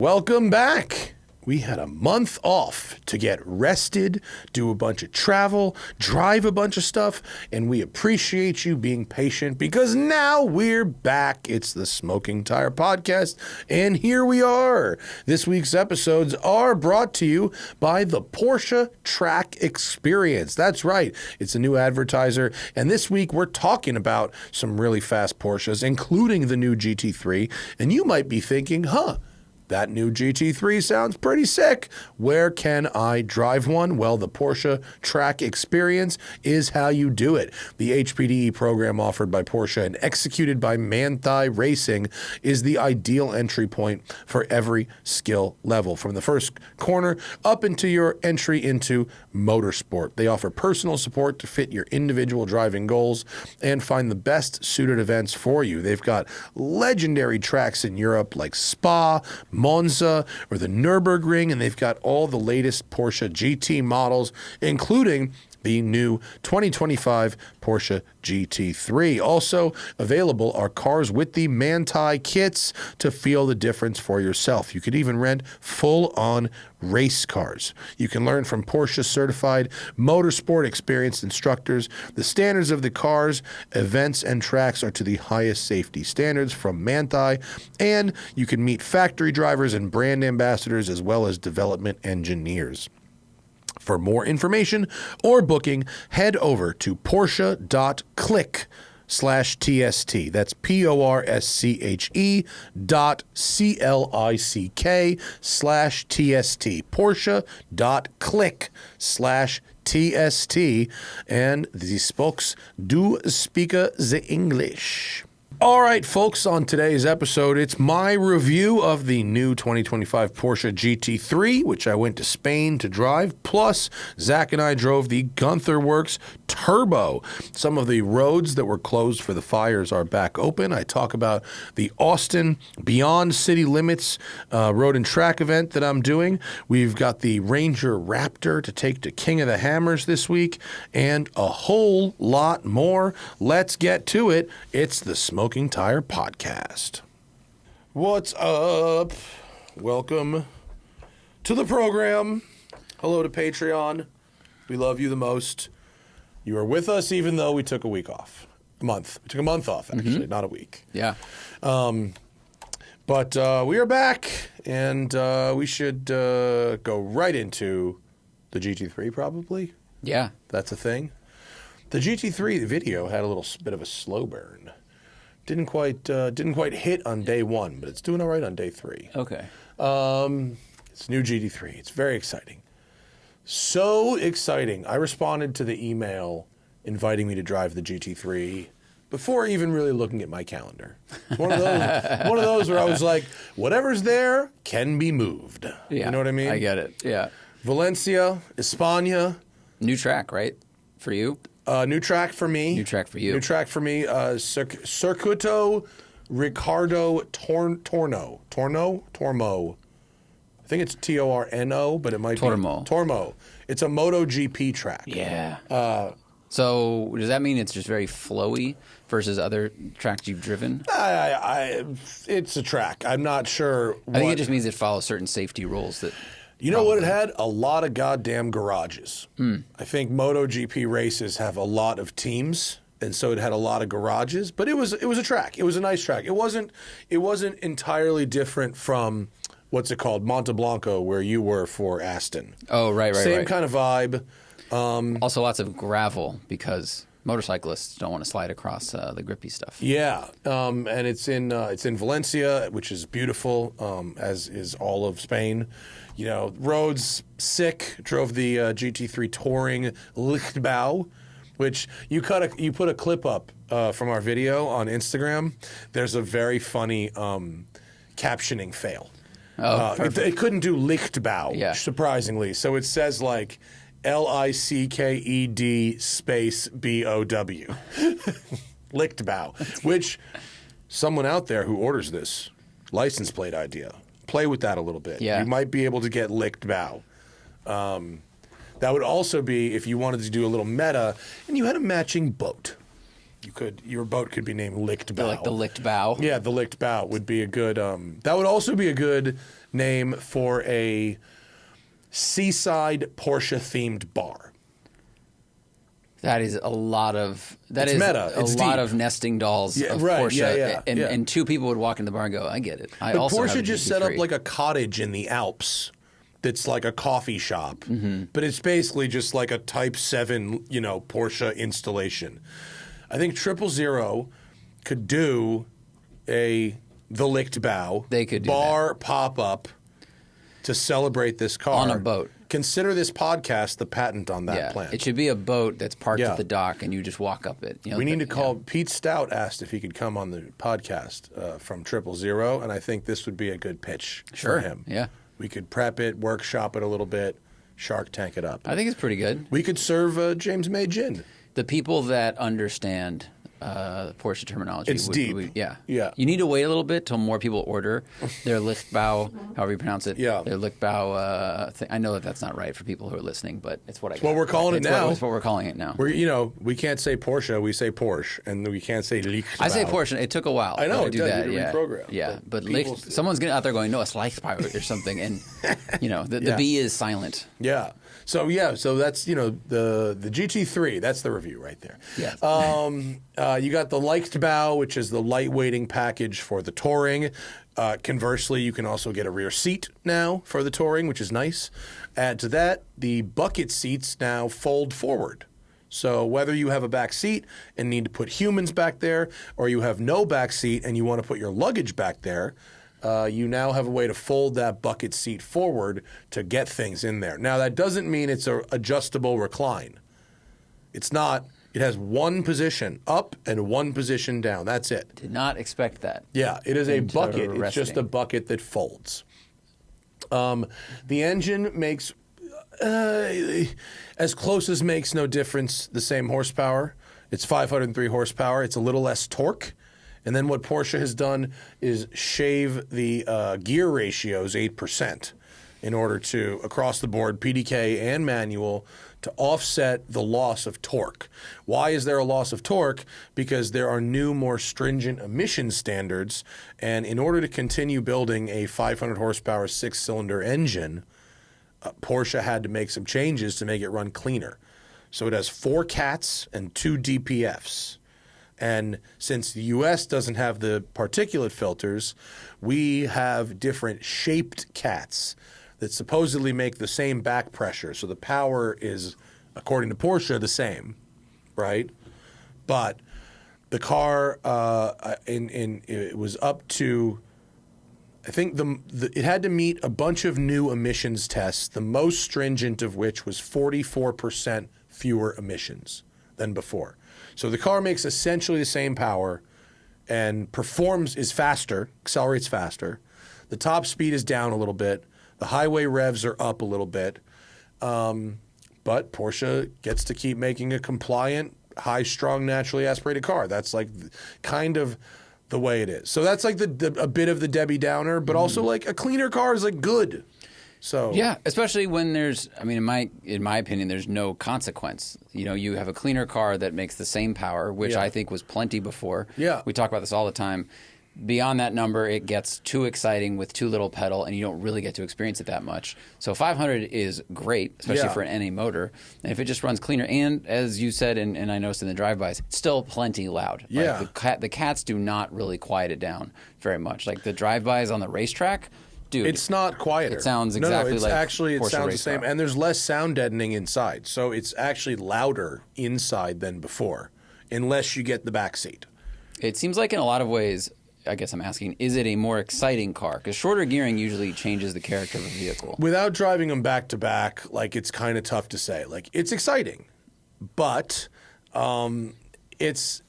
Welcome back. We had a month off to get rested, do a bunch of travel, drive a bunch of stuff, and we appreciate you being patient because now we're back. It's the Smoking Tire Podcast, and here we are. This week's episodes are brought to you by the Porsche Track Experience. That's right. It's a new advertiser, and this week we're talking about some really fast Porsches, including the new GT3, and you might be thinking, that new GT3 sounds pretty sick. Where can I drive one? Well, the Porsche Track Experience is how you do it. The HPDE program offered by Porsche and executed by Manthey Racing is the ideal entry point for every skill level, from the first corner up into your entry into motorsport. They offer personal support to fit your individual driving goals and find the best suited events for you. They've got legendary tracks in Europe like Spa, Monza, or the Nürburgring, and they've got all the latest Porsche GT models, including the new 2025 Porsche GT3. Also available are cars with the Manthey kits to feel the difference for yourself. You could even rent full-on race cars. You can learn from Porsche certified motorsport experienced instructors. The standards of the cars, events, and tracks are to the highest safety standards from Manthey, and you can meet factory drivers and brand ambassadors as well as development engineers. For more information or booking, head over to Porsche.click/TST. That's PORSCHE.CLICK/TST. Porsche.click/TST. And the spokes do speak the English. All right, folks, on today's episode, it's my review of the new 2025 Porsche GT3, which I went to Spain to drive. Plus, Zach and I drove the Gunther Werks Turbo. Some of the roads that were closed for the fires are back open. I talk about the Austin Beyond City Limits road and track event that I'm doing. We've got the Ranger Raptor to take to King of the Hammers this week, and a whole lot more. Let's get to it. It's the Smoking Tire Podcast. What's up? Welcome to the program. Hello to Patreon. We love you the most. You are with us even though we took a week off. A month. We took a month off, actually, not a week. Yeah. But we are back, and we should go right into the GT3 probably. Yeah. That's a thing. The GT3 video had a little bit of a slow burn. Didn't quite hit on day one, but it's doing all right on day three. Okay. It's new GT3. It's very exciting. So exciting. I responded to the email inviting me to drive the GT3 before even really looking at my calendar. It's one of those where I was like, whatever's there can be moved. Yeah. You know what I mean? I get it. Yeah. Valencia, España. New track, right? For you? New track for me. New track for you. Circuito Ricardo Tormo. I think it's Torno, but it might be Tormo. It's a MotoGP track. Yeah. So does that mean it's just very flowy versus other tracks you've driven? It's a track. I'm not sure. I think it just means it follows certain safety rules that. You know what it had? A lot of goddamn garages. I think MotoGP races have a lot of teams, and so it had a lot of garages. But it was a track. It was a nice track. It wasn't entirely different from what's it called, Monte Blanco, where you were for Aston. Oh, right. Same kind of vibe. Also, lots of gravel because motorcyclists don't want to slide across the grippy stuff. Yeah, and it's in Valencia, which is beautiful, as is all of Spain. You know, roads sick. Drove the GT3 Touring Lichtbau, which you put a clip up from our video on Instagram. There's a very funny captioning fail. Oh, it couldn't do Lichtbau, surprisingly. So it says like LICKED space BOW. Lichtbau, which someone out there who orders this license plate idea. Play with that a little bit. Yeah. You might be able to get Lichtbau. That would also be if you wanted to do a little meta and you had a matching boat. Your boat could be named Licked Bow. Like the licked bow. Yeah, the Licked Bow would be a good. That would also be a good name for a seaside Porsche themed bar. That is a lot of It's meta. It's lot deep. of nesting dolls of right, Porsche, yeah. and two people would walk in the bar and go, "I get it." I But also have Porsche a just GT3. set up like a cottage in the Alps. That's like a coffee shop, but it's basically just like a Type 7, Porsche installation. I think 000 could do the Licked Bow. They could do bar pop up to celebrate this car On a boat. Consider this podcast the patent on that yeah, plan. it should be a boat that's parked Yeah. at the dock, and you just walk up it. We need to call. Pete Stout asked if he could come on the podcast from 000, and I think this would be a good pitch Sure. for him. Yeah. We could prep it, workshop it a little bit, Shark Tank it up. I think it's pretty good. We could serve James May gin. The people that understand Porsche terminology. It's deep. Yeah. Yeah. You need to wait a little bit till more people order their Lichtbau, however you pronounce it. Yeah. Their Lichtbau thing. I know that that's not right for people who are listening, but it's what I got. what we're calling it now. It's what we're calling it now. We can't say Porsche, we say Porsche, and we can't say Lichtbau. I say Porsche. It took a while. I know, to it do does. that. You Yeah. had to reprogram. Yeah. But people someone's out there going, no, it's Lichtbau or something. And, the Yeah. B is silent. Yeah. So that's the GT3. That's the review right there. Yes. You got the Lichtbau, which is the lightweighting package for the touring. Conversely, you can also get a rear seat now for the touring, which is nice. Add to that, the bucket seats now fold forward. So whether you have a back seat and need to put humans back there, or you have no back seat and you want to put your luggage back there, you now have a way to fold that bucket seat forward to get things in there. Now, that doesn't mean it's an adjustable recline. It's not. It has one position up and one position down. That's it. Did not expect that. Yeah, it is a Into bucket. It's just a resting. bucket that folds. The engine makes, as close as makes no difference, the same horsepower. It's 503 horsepower. It's a little less torque. And then what Porsche has done is shave the gear ratios 8% in order to, across the board, PDK and manual, to offset the loss of torque. Why is there a loss of torque? Because there are new, more stringent emission standards. And in order to continue building a 500 horsepower six-cylinder engine, Porsche had to make some changes to make it run cleaner. So it has 4 CATs and 2 DPFs. And since the U.S. doesn't have the particulate filters, we have different shaped CATs that supposedly make the same back pressure. So the power is, according to Porsche, the same, right? But the car, it was up to, I think it had to meet a bunch of new emissions tests, the most stringent of which was 44% fewer emissions than before. So the car makes essentially the same power and is faster, accelerates faster. The top speed is down a little bit. The highway revs are up a little bit. But Porsche gets to keep making a compliant, high-strung, naturally aspirated car. That's like kind of the way it is. So that's like a bit of the Debbie Downer, but also like a cleaner car is like good. So yeah, especially when in my opinion, there's no consequence. You have a cleaner car that makes the same power, which Yeah. I think was plenty before. Yeah. We talk about this all the time. Beyond that number, it gets too exciting with too little pedal, and you don't really get to experience it that much. So 500 is great, especially Yeah. for any motor. And if it just runs cleaner, and as you said, and I noticed in the drive-bys, it's still plenty loud. Yeah. Like the cats do not really quiet it down very much. Like the drive-bys on the racetrack, dude. It's not quieter. It sounds exactly it's like actually it Porsche sounds the race same, car. and there's less sound deadening inside, so it's actually louder inside than before, unless you get the back seat. It seems like in a lot of ways, I guess I'm asking, is it a more exciting car? Because shorter gearing usually changes the character of a vehicle. Without driving them back to back, like it's kind of tough to say. Like it's exciting, but it's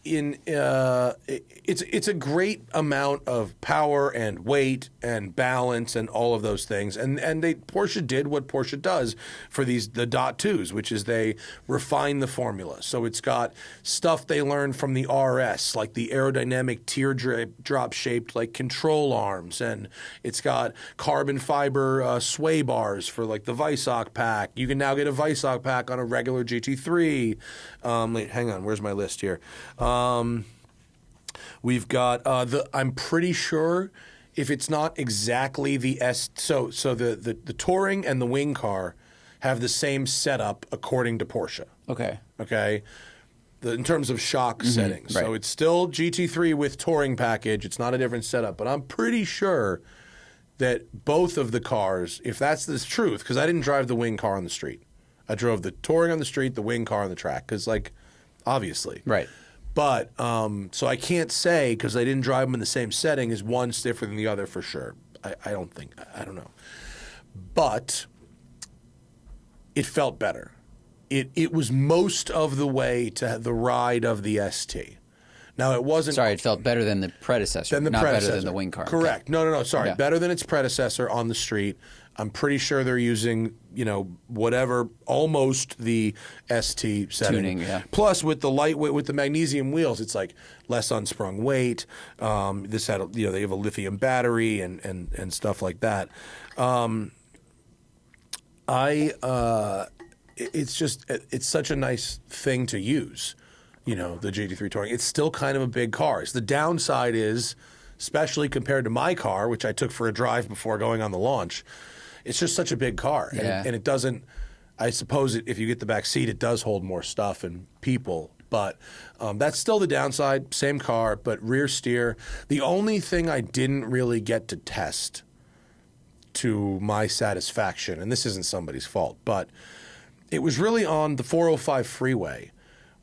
it's a great amount of power and weight and balance and all of those things. And Porsche did what Porsche does for the Dot 2s, which is they refine the formula. So it's got stuff they learned from the RS, like the aerodynamic teardrop shaped like control arms, and it's got carbon fiber sway bars for like the Weissach pack. You can now get a Weissach pack on a regular GT3. Hang on, where's my list here? We've got I'm pretty sure if it's not exactly the so the Touring and the wing car have the same setup according to Porsche. Okay. In terms of shock settings. Right. So it's still GT3 with Touring package. It's not a different setup, but I'm pretty sure that both of the cars, if that's the truth, because I didn't drive the wing car on the street. I drove the Touring on the street, the wing car on the track, because obviously. Right. But, so I can't say, because I didn't drive them in the same setting, is one different than the other for sure. I don't know. But it felt better. It was most of the way to the ride of the ST. Now, it wasn't... Sorry, it felt better than the predecessor, not better than the wing car. Correct. Okay. No, sorry. Yeah. Better than its predecessor on the street. I'm pretty sure they're using, whatever, almost the ST setting. Tuning, yeah. Plus, with the lightweight, with the magnesium wheels, it's like less unsprung weight. This had, they have a lithium battery and stuff like that. It's such a nice thing to use, the GT3 Touring. It's still kind of a big car. The downside is, especially compared to my car, which I took for a drive before going on the launch, it's just such a big car. Yeah. And it doesn't, I suppose if you get the back seat, it does hold more stuff and people. But that's still the downside. Same car, but rear steer. The only thing I didn't really get to test to my satisfaction, and this isn't somebody's fault, but it was really on the 405 freeway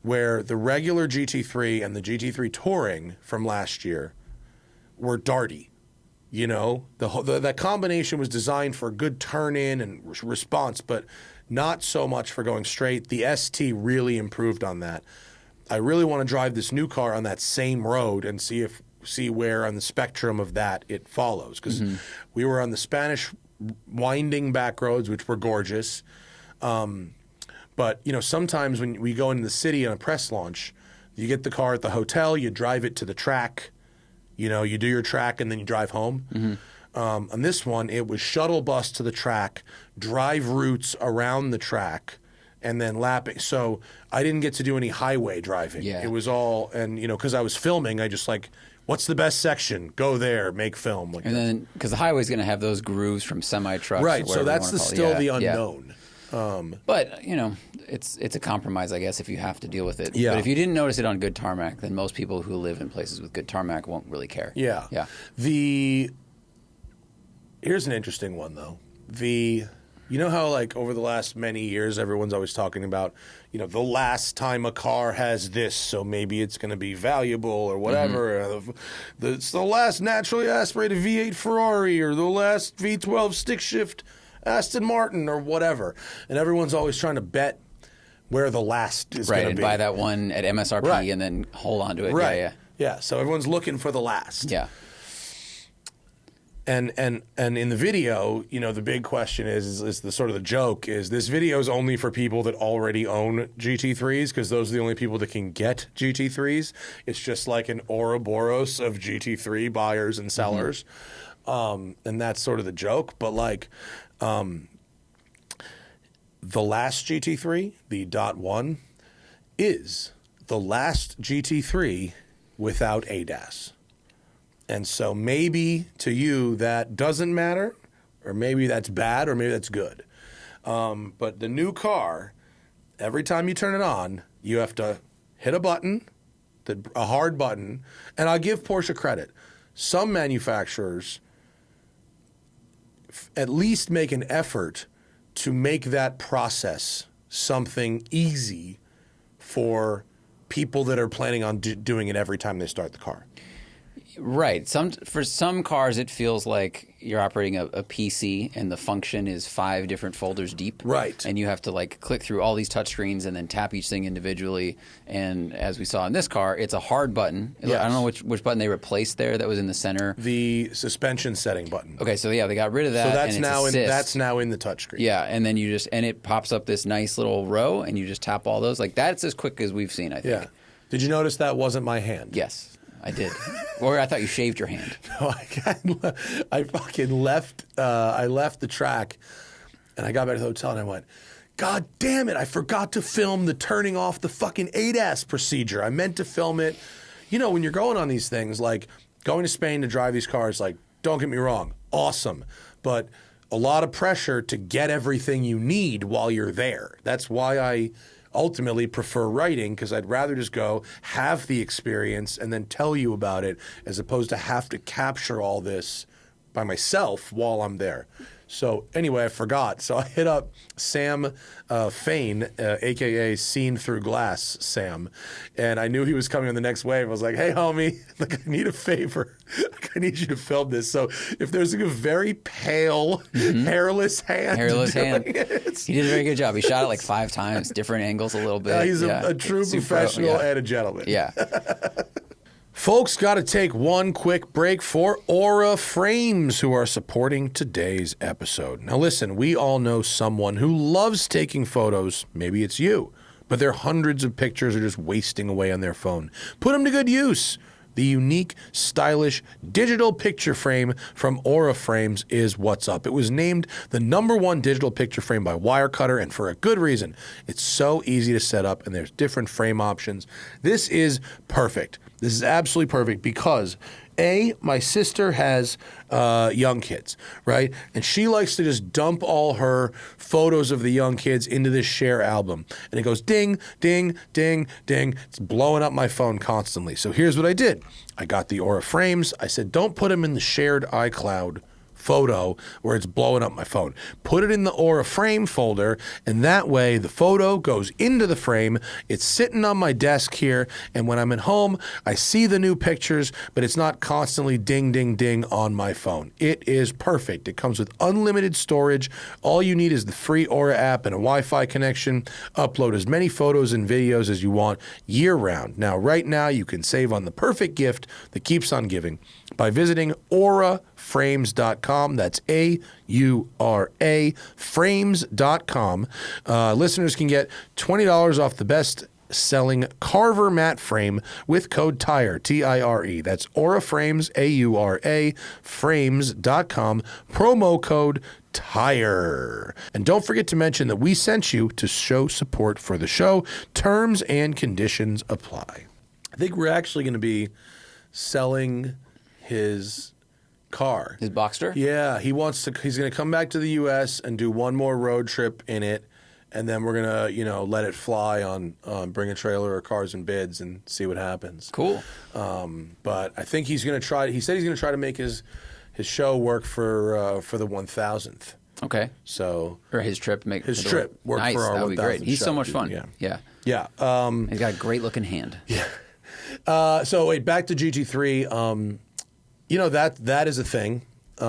where the regular GT3 and the GT3 Touring from last year were darty. That combination was designed for good turn-in and response, but not so much for going straight. The ST really improved on that. I really want to drive this new car on that same road and see where on the spectrum of that it follows. Because we were on the Spanish winding back roads, which were gorgeous. But, sometimes when we go into the city on a press launch, you get the car at the hotel, you drive it to the track. You do your track and then you drive home. On this one, it was shuttle bus to the track, drive routes around the track, and then lapping. So I didn't get to do any highway driving. Yeah. It was all, and because I was filming, I just what's the best section? Go there, make film. And then, because the highway's going to have those grooves from semi-trucks. Right, so that's still the unknown. But, it's a compromise, I guess, if you have to deal with it. Yeah. But if you didn't notice it on good tarmac, then most people who live in places with good tarmac won't really care. Yeah. Yeah. Here's an interesting one, though. How, over the last many years, everyone's always talking about, the last time a car has this, so maybe it's going to be valuable or whatever. It's the last naturally aspirated V8 Ferrari or the last V12 stick shift Aston Martin or whatever. And everyone's always trying to bet where the last is going to be. Right, and buy that one at MSRP and then hold on to it. Right. Yeah, so everyone's looking for the last. Yeah. And in the video, the big question is the sort of the joke is this video is only for people that already own GT3s because those are the only people that can get GT3s. It's just like an Ouroboros of GT3 buyers and sellers. And that's sort of the joke. But the last GT3, the Dot 1, is the last GT3 without ADAS. And so maybe to you that doesn't matter, or maybe that's bad, or maybe that's good. But the new car, every time you turn it on, you have to hit a button, a hard button. And I'll give Porsche credit. Some manufacturers at least make an effort to make that process something easy for people that are planning on doing it every time they start the car. Right. For some cars, it feels like you're operating a PC, and the function is 5 different folders deep. Right. And you have to like click through all these touchscreens and then tap each thing individually. And as we saw in this car, it's a hard button. Yes. I don't know which button they replaced there. That was in the center. The suspension setting button. Okay, so yeah, they got rid of that. So that's and now it's that's now in the touchscreen. Yeah, and then it pops up this nice little row, and you just tap all those. Like that's as quick as we've seen, I think. Yeah. Did you notice that wasn't my hand? Yes. I did. Or I thought you shaved your hand. No, I fucking left. I left the track, and I got back to the hotel, and I went, God damn it! I forgot to film the turning off the fucking ADAS procedure. I meant to film it. You know, when you're going on these things, like going to Spain to drive these cars, like, don't get me wrong, awesome, but a lot of pressure to get everything you need while you're there. That's why I ultimately prefer writing, because I'd rather just go have the experience and then tell you about it, as opposed to have to capture all this by myself while I'm there. So anyway, I forgot. So I hit up Sam Fain, a.k.a. Seen Through Glass Sam, and I knew he was coming on the next wave. I was like, hey, homie, like, I need a favor. Like, I need you to film this. So if there's like a very pale, hairless hand. He did a very good job. He shot it like 5 times, different angles a little bit. He's a true professional and a gentleman. Yeah. Folks, got to take one quick break for Aura Frames, who are supporting today's episode. Now listen, we all know someone who loves taking photos. Maybe it's you, but their hundreds of pictures are just wasting away on their phone. Put them to good use. The unique, stylish, digital picture frame from Aura Frames is what's up. It was named the #1 digital picture frame by Wirecutter, and for a good reason. It's so easy to set up, and there's different frame options. This is perfect. This is absolutely perfect because, A, my sister has young kids, right? And she likes to just dump all her photos of the young kids into this share album. And it goes ding, ding, ding, ding. It's blowing up my phone constantly. So here's what I did. I got the Aura Frames. I said, don't put them in the shared iCloud photo where it's blowing up my phone. Put it in the Aura Frame folder, and that way the photo goes into the frame. It's sitting on my desk here, and when I'm at home, I see the new pictures, but it's not constantly ding, ding, ding on my phone. It is perfect. It comes with unlimited storage. All you need is the free Aura app and a Wi-Fi connection. Upload as many photos and videos as you want year-round. Now, right now, you can save on the perfect gift that keeps on giving by visiting auraframes.com. That's AURA frames.com. Listeners can get $20 off the best-selling Carver matte frame with code TIRE, T-I-R-E. That's Aura Frames, AURA frames.com. Promo code TIRE. And don't forget to mention that we sent you to show support for the show. Terms and conditions apply. I think we're actually going to be selling his car. His Boxster? Yeah, he's going to come back to the U.S. and do one more road trip in it, and then we're going to, let it fly on Bring a Trailer or Cars and Bids and see what happens. Cool. But I think he's going to try. He said he's going to try to make his show work for the 1000th. Okay. So or his trip work nice. for our 1000th. That would be great. He's show, so much fun. dude. Yeah. Yeah. He's got a great looking hand. Yeah. So wait, back to GT3. That is a thing. The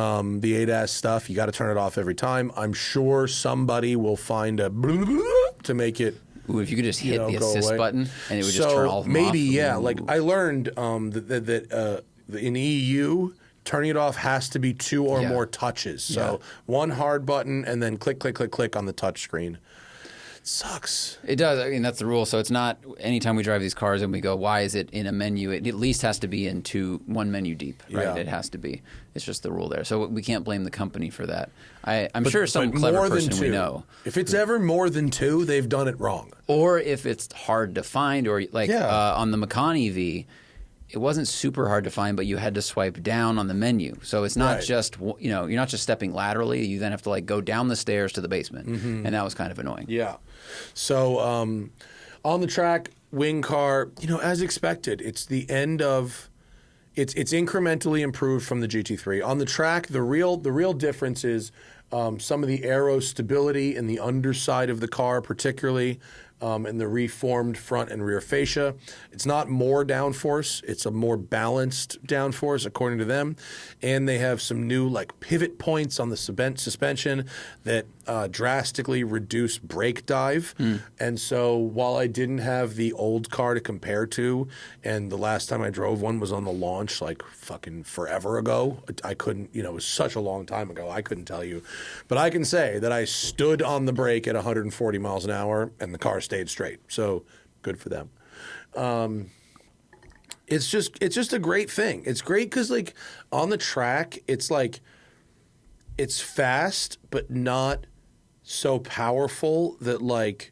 ADAS stuff, you got to turn it off every time. I'm sure somebody will find a to make it. Ooh, if you could just hit the go assist away. button and it would just turn all of them maybe, off. yeah. Ooh. Like I learned that in EU, turning it off has to be 2 or more touches. So one hard button and then click, click, click, click on the touch screen. Sucks. It does. I mean, that's the rule. So it's not anytime we drive these cars and we go, why is it in a menu? It at least has to be in one menu deep, right? Yeah. It has to be. It's just the rule there. So we can't blame the company for that. I'm sure some clever person we know. If it's ever more than 2, they've done it wrong. Or if it's hard to find, or like on the Macan EV, it wasn't super hard to find, but you had to swipe down on the menu. So it's not just, you're not just stepping laterally. You then have to like go down the stairs to the basement. And that was kind of annoying. Yeah. So on the track, wing car, as expected, it's the end of, it's incrementally improved from the GT3. On the track, the real difference is some of the aero stability in the underside of the car particularly and the reformed front and rear fascia. It's not more downforce. It's a more balanced downforce, according to them. And they have some new like pivot points on the suspension that drastically reduce brake dive. And so while I didn't have the old car to compare to, and the last time I drove one was on the launch like fucking forever ago, I couldn't, it was such a long time ago, I couldn't tell you. But I can say that I stood on the brake at 140 miles an hour and the car stayed straight. So good for them. It's just a great thing. It's great because like on the track, it's like it's fast but not so powerful that like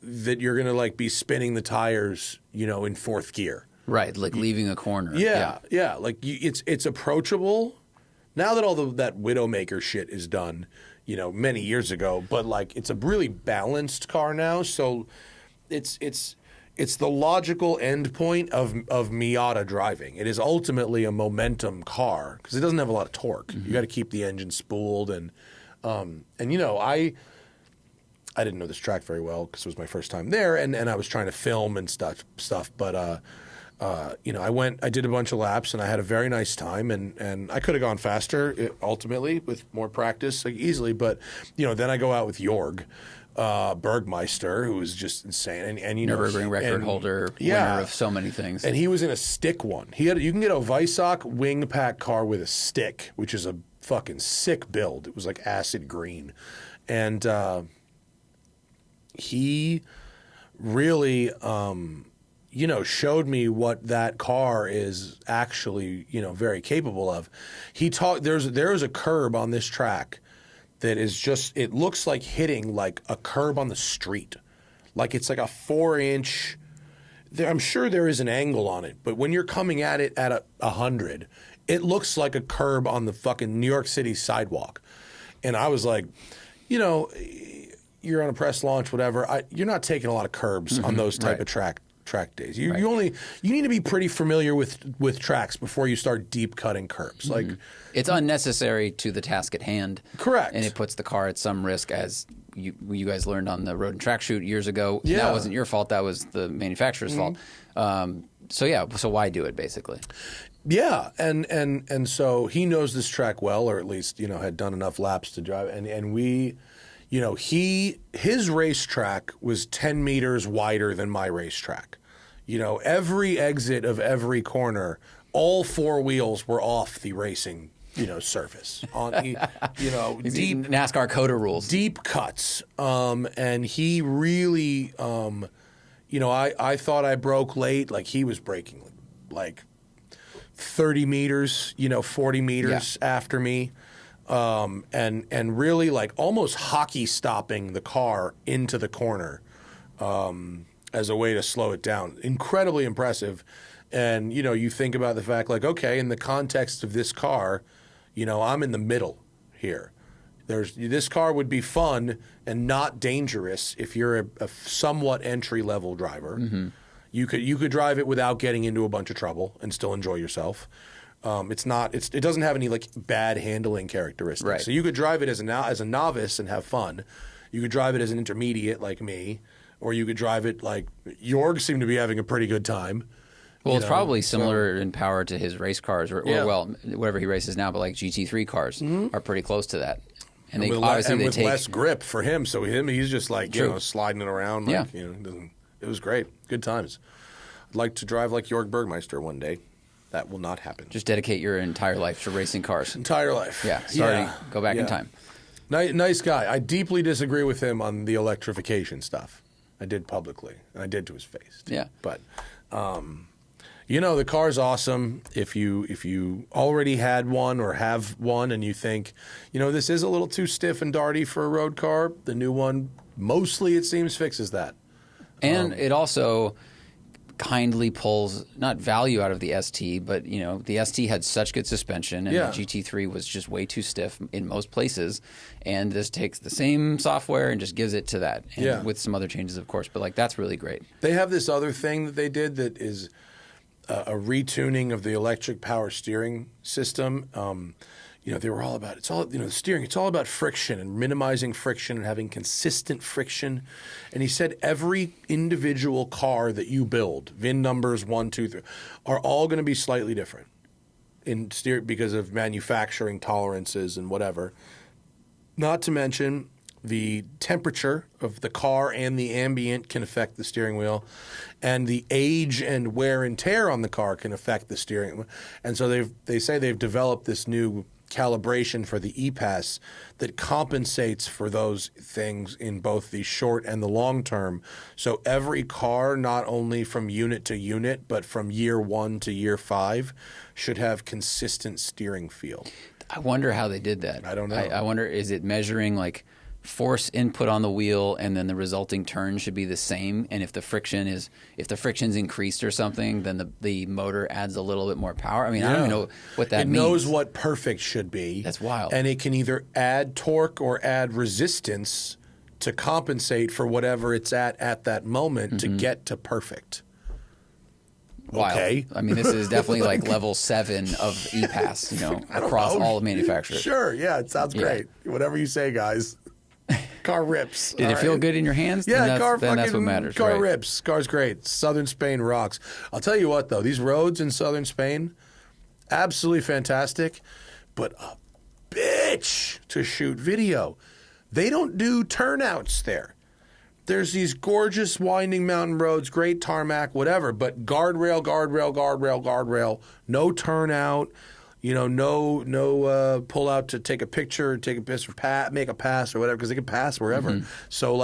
that you're gonna like be spinning the tires, in fourth gear. Right, like leaving a corner. Yeah. Like it's approachable. Now that all that Widowmaker shit is done, many years ago, but like it's a really balanced car now, so it's the logical endpoint of Miata driving. It is ultimately a momentum car because it doesn't have a lot of torque. You got to keep the engine spooled and I didn't know this track very well because it was my first time there, and I was trying to film and stuff, but I did a bunch of laps and I had a very nice time, and I could have gone faster ultimately with more practice, like easily. But then I go out with Jorg Bergmeister, who was just insane, and Nürburgring record holder, winner of so many things. And he was in a stick one. You can get a Weissach wing pack car with a stick, which is a fucking sick build. It was like acid green, and he really. Showed me what that car is actually, very capable of. He talked. There's a curb on this track that is just. It looks like hitting like a curb on the street, like it's like a 4-inch. I'm sure there is an angle on it, but when you're coming at it at 100, it looks like a curb on the fucking New York City sidewalk. And I was like, you're on a press launch, whatever. You're not taking a lot of curbs on those type of track days. You need to be pretty familiar with tracks before you start deep cutting curbs. Like it's unnecessary to the task at hand. Correct. And it puts the car at some risk, as you guys learned on the road and track shoot years ago. Yeah. That wasn't your fault. That was the manufacturer's fault. So why do it basically? Yeah, and so he knows this track well, or at least had done enough laps to drive, and we. His racetrack was 10 meters wider than my racetrack. Every exit of every corner, all four wheels were off the racing, surface. On deep NASCAR COTA rules. Deep cuts. And he really, I thought I broke late. Like he was braking like 30 meters, 40 meters after me. And really like almost hockey stopping the car into the corner as a way to slow it down. Incredibly impressive. And, you think about the fact like, okay, in the context of this car, I'm in the middle here. This car would be fun and not dangerous if you're a somewhat entry-level driver. Mm-hmm. You could drive it without getting into a bunch of trouble and still enjoy yourself. It doesn't have any like bad handling characteristics. Right. So you could drive it as a novice and have fun. You could drive it as an intermediate like me, or you could drive it like Jorg seemed to be having a pretty good time. Well, it's probably similar in power to his race cars, or whatever he races now. But like GT3 cars are pretty close to that, and they with less grip for him. So he's just like sliding it around. Like, it was great, good times. I'd like to drive like Jorg Bergmeister one day. That will not happen. Just dedicate your entire life to racing cars. Entire life. Yeah. Go back in time. Nice guy. I deeply disagree with him on the electrification stuff. I did publicly, and I did to his face. Yeah. But, the car's awesome. If you already had one or have one and you think, this is a little too stiff and darty for a road car, the new one, mostly it seems, fixes that. And it also kindly pulls not value out of the ST, but the ST had such good suspension, and the GT3 was just way too stiff in most places. And this takes the same software and just gives it to that, with some other changes, of course. But like that's really great. They have this other thing that they did that is a retuning of the electric power steering system. they were all about, steering, it's all about friction and minimizing friction and having consistent friction. And he said every individual car that you build, VIN numbers 1, 2, 3, are all going to be slightly different in steer because of manufacturing tolerances and whatever. Not to mention the temperature of the car and the ambient can affect the steering wheel, and the age and wear and tear on the car can affect the steering wheel. And so they say they've developed this new calibration for the E-Pass that compensates for those things in both the short and the long term. So every car, not only from unit to unit, but from year 1 to year 5, should have consistent steering feel. I wonder how they did that. I don't know. I wonder, is it measuring like force input on the wheel and then the resulting turn should be the same, and if the friction's increased or something, then the motor adds a little bit more power? I mean, I don't even know what that means. It knows what perfect should be. That's wild. And it can either add torque or add resistance to compensate for whatever it's at that moment to get to perfect. Wild. Okay. I mean, this is definitely like level 7 of E-Pass, across all of manufacturers. Sure, yeah, it sounds great. Whatever you say, guys. Car rips. Did it feel good in your hands? Yeah, then that's what matters. Car right? rips. Car's great. Southern Spain rocks. I'll tell you what, though, these roads in Southern Spain, absolutely fantastic, but a bitch to shoot video. They don't do turnouts there. There's these gorgeous winding mountain roads, great tarmac, whatever, but guardrail, no turnout. No pull out to take a picture, take a piss, make a pass or whatever, because they can pass wherever. So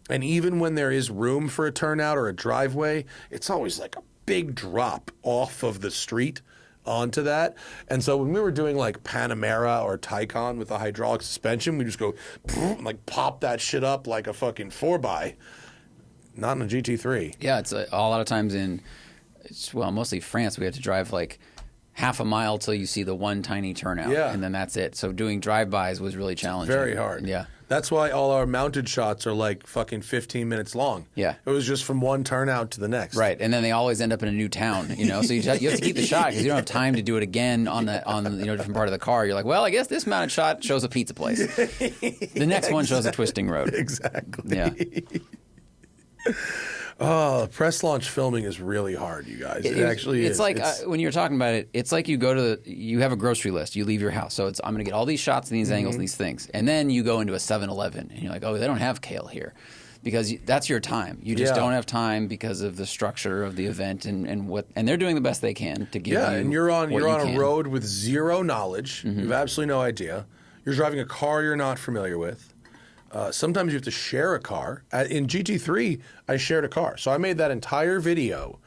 and even when there is room for a turnout or a driveway, it's always like a big drop off of the street onto that. And so when we were doing like Panamera or Taycan with the hydraulic suspension, we just go and like pop that shit up like a fucking 4x. Not in a GT3. Yeah, it's a lot of times mostly France, we have to drive like half a mile till you see the one tiny turnout, and then that's it. So doing drive-bys was really challenging. Very hard. Yeah. That's why all our mounted shots are like fucking 15 minutes long. Yeah. It was just from one turnout to the next. Right, and then they always end up in a new town, So you have to keep the shot because you don't have time to do it again on different part of the car. You're like, well, I guess this mounted shot shows a pizza place. The next one shows a twisting road. Exactly. Yeah. Oh, press launch filming is really hard, you guys. It actually is. It's like when you were talking about it, it's like you have a grocery list. You leave your house. So I'm going to get all these shots and these angles and these things. And then you go into a 7-Eleven and you're like, oh, they don't have kale here. Because that's your time. You just don't have time because of the structure of the event and they're doing the best they can to give you. Yeah, and you're on a road with zero knowledge. You have absolutely no idea. You're driving a car you're not familiar with. Sometimes you have to share a car. In GT3, I shared a car. So I made that entire video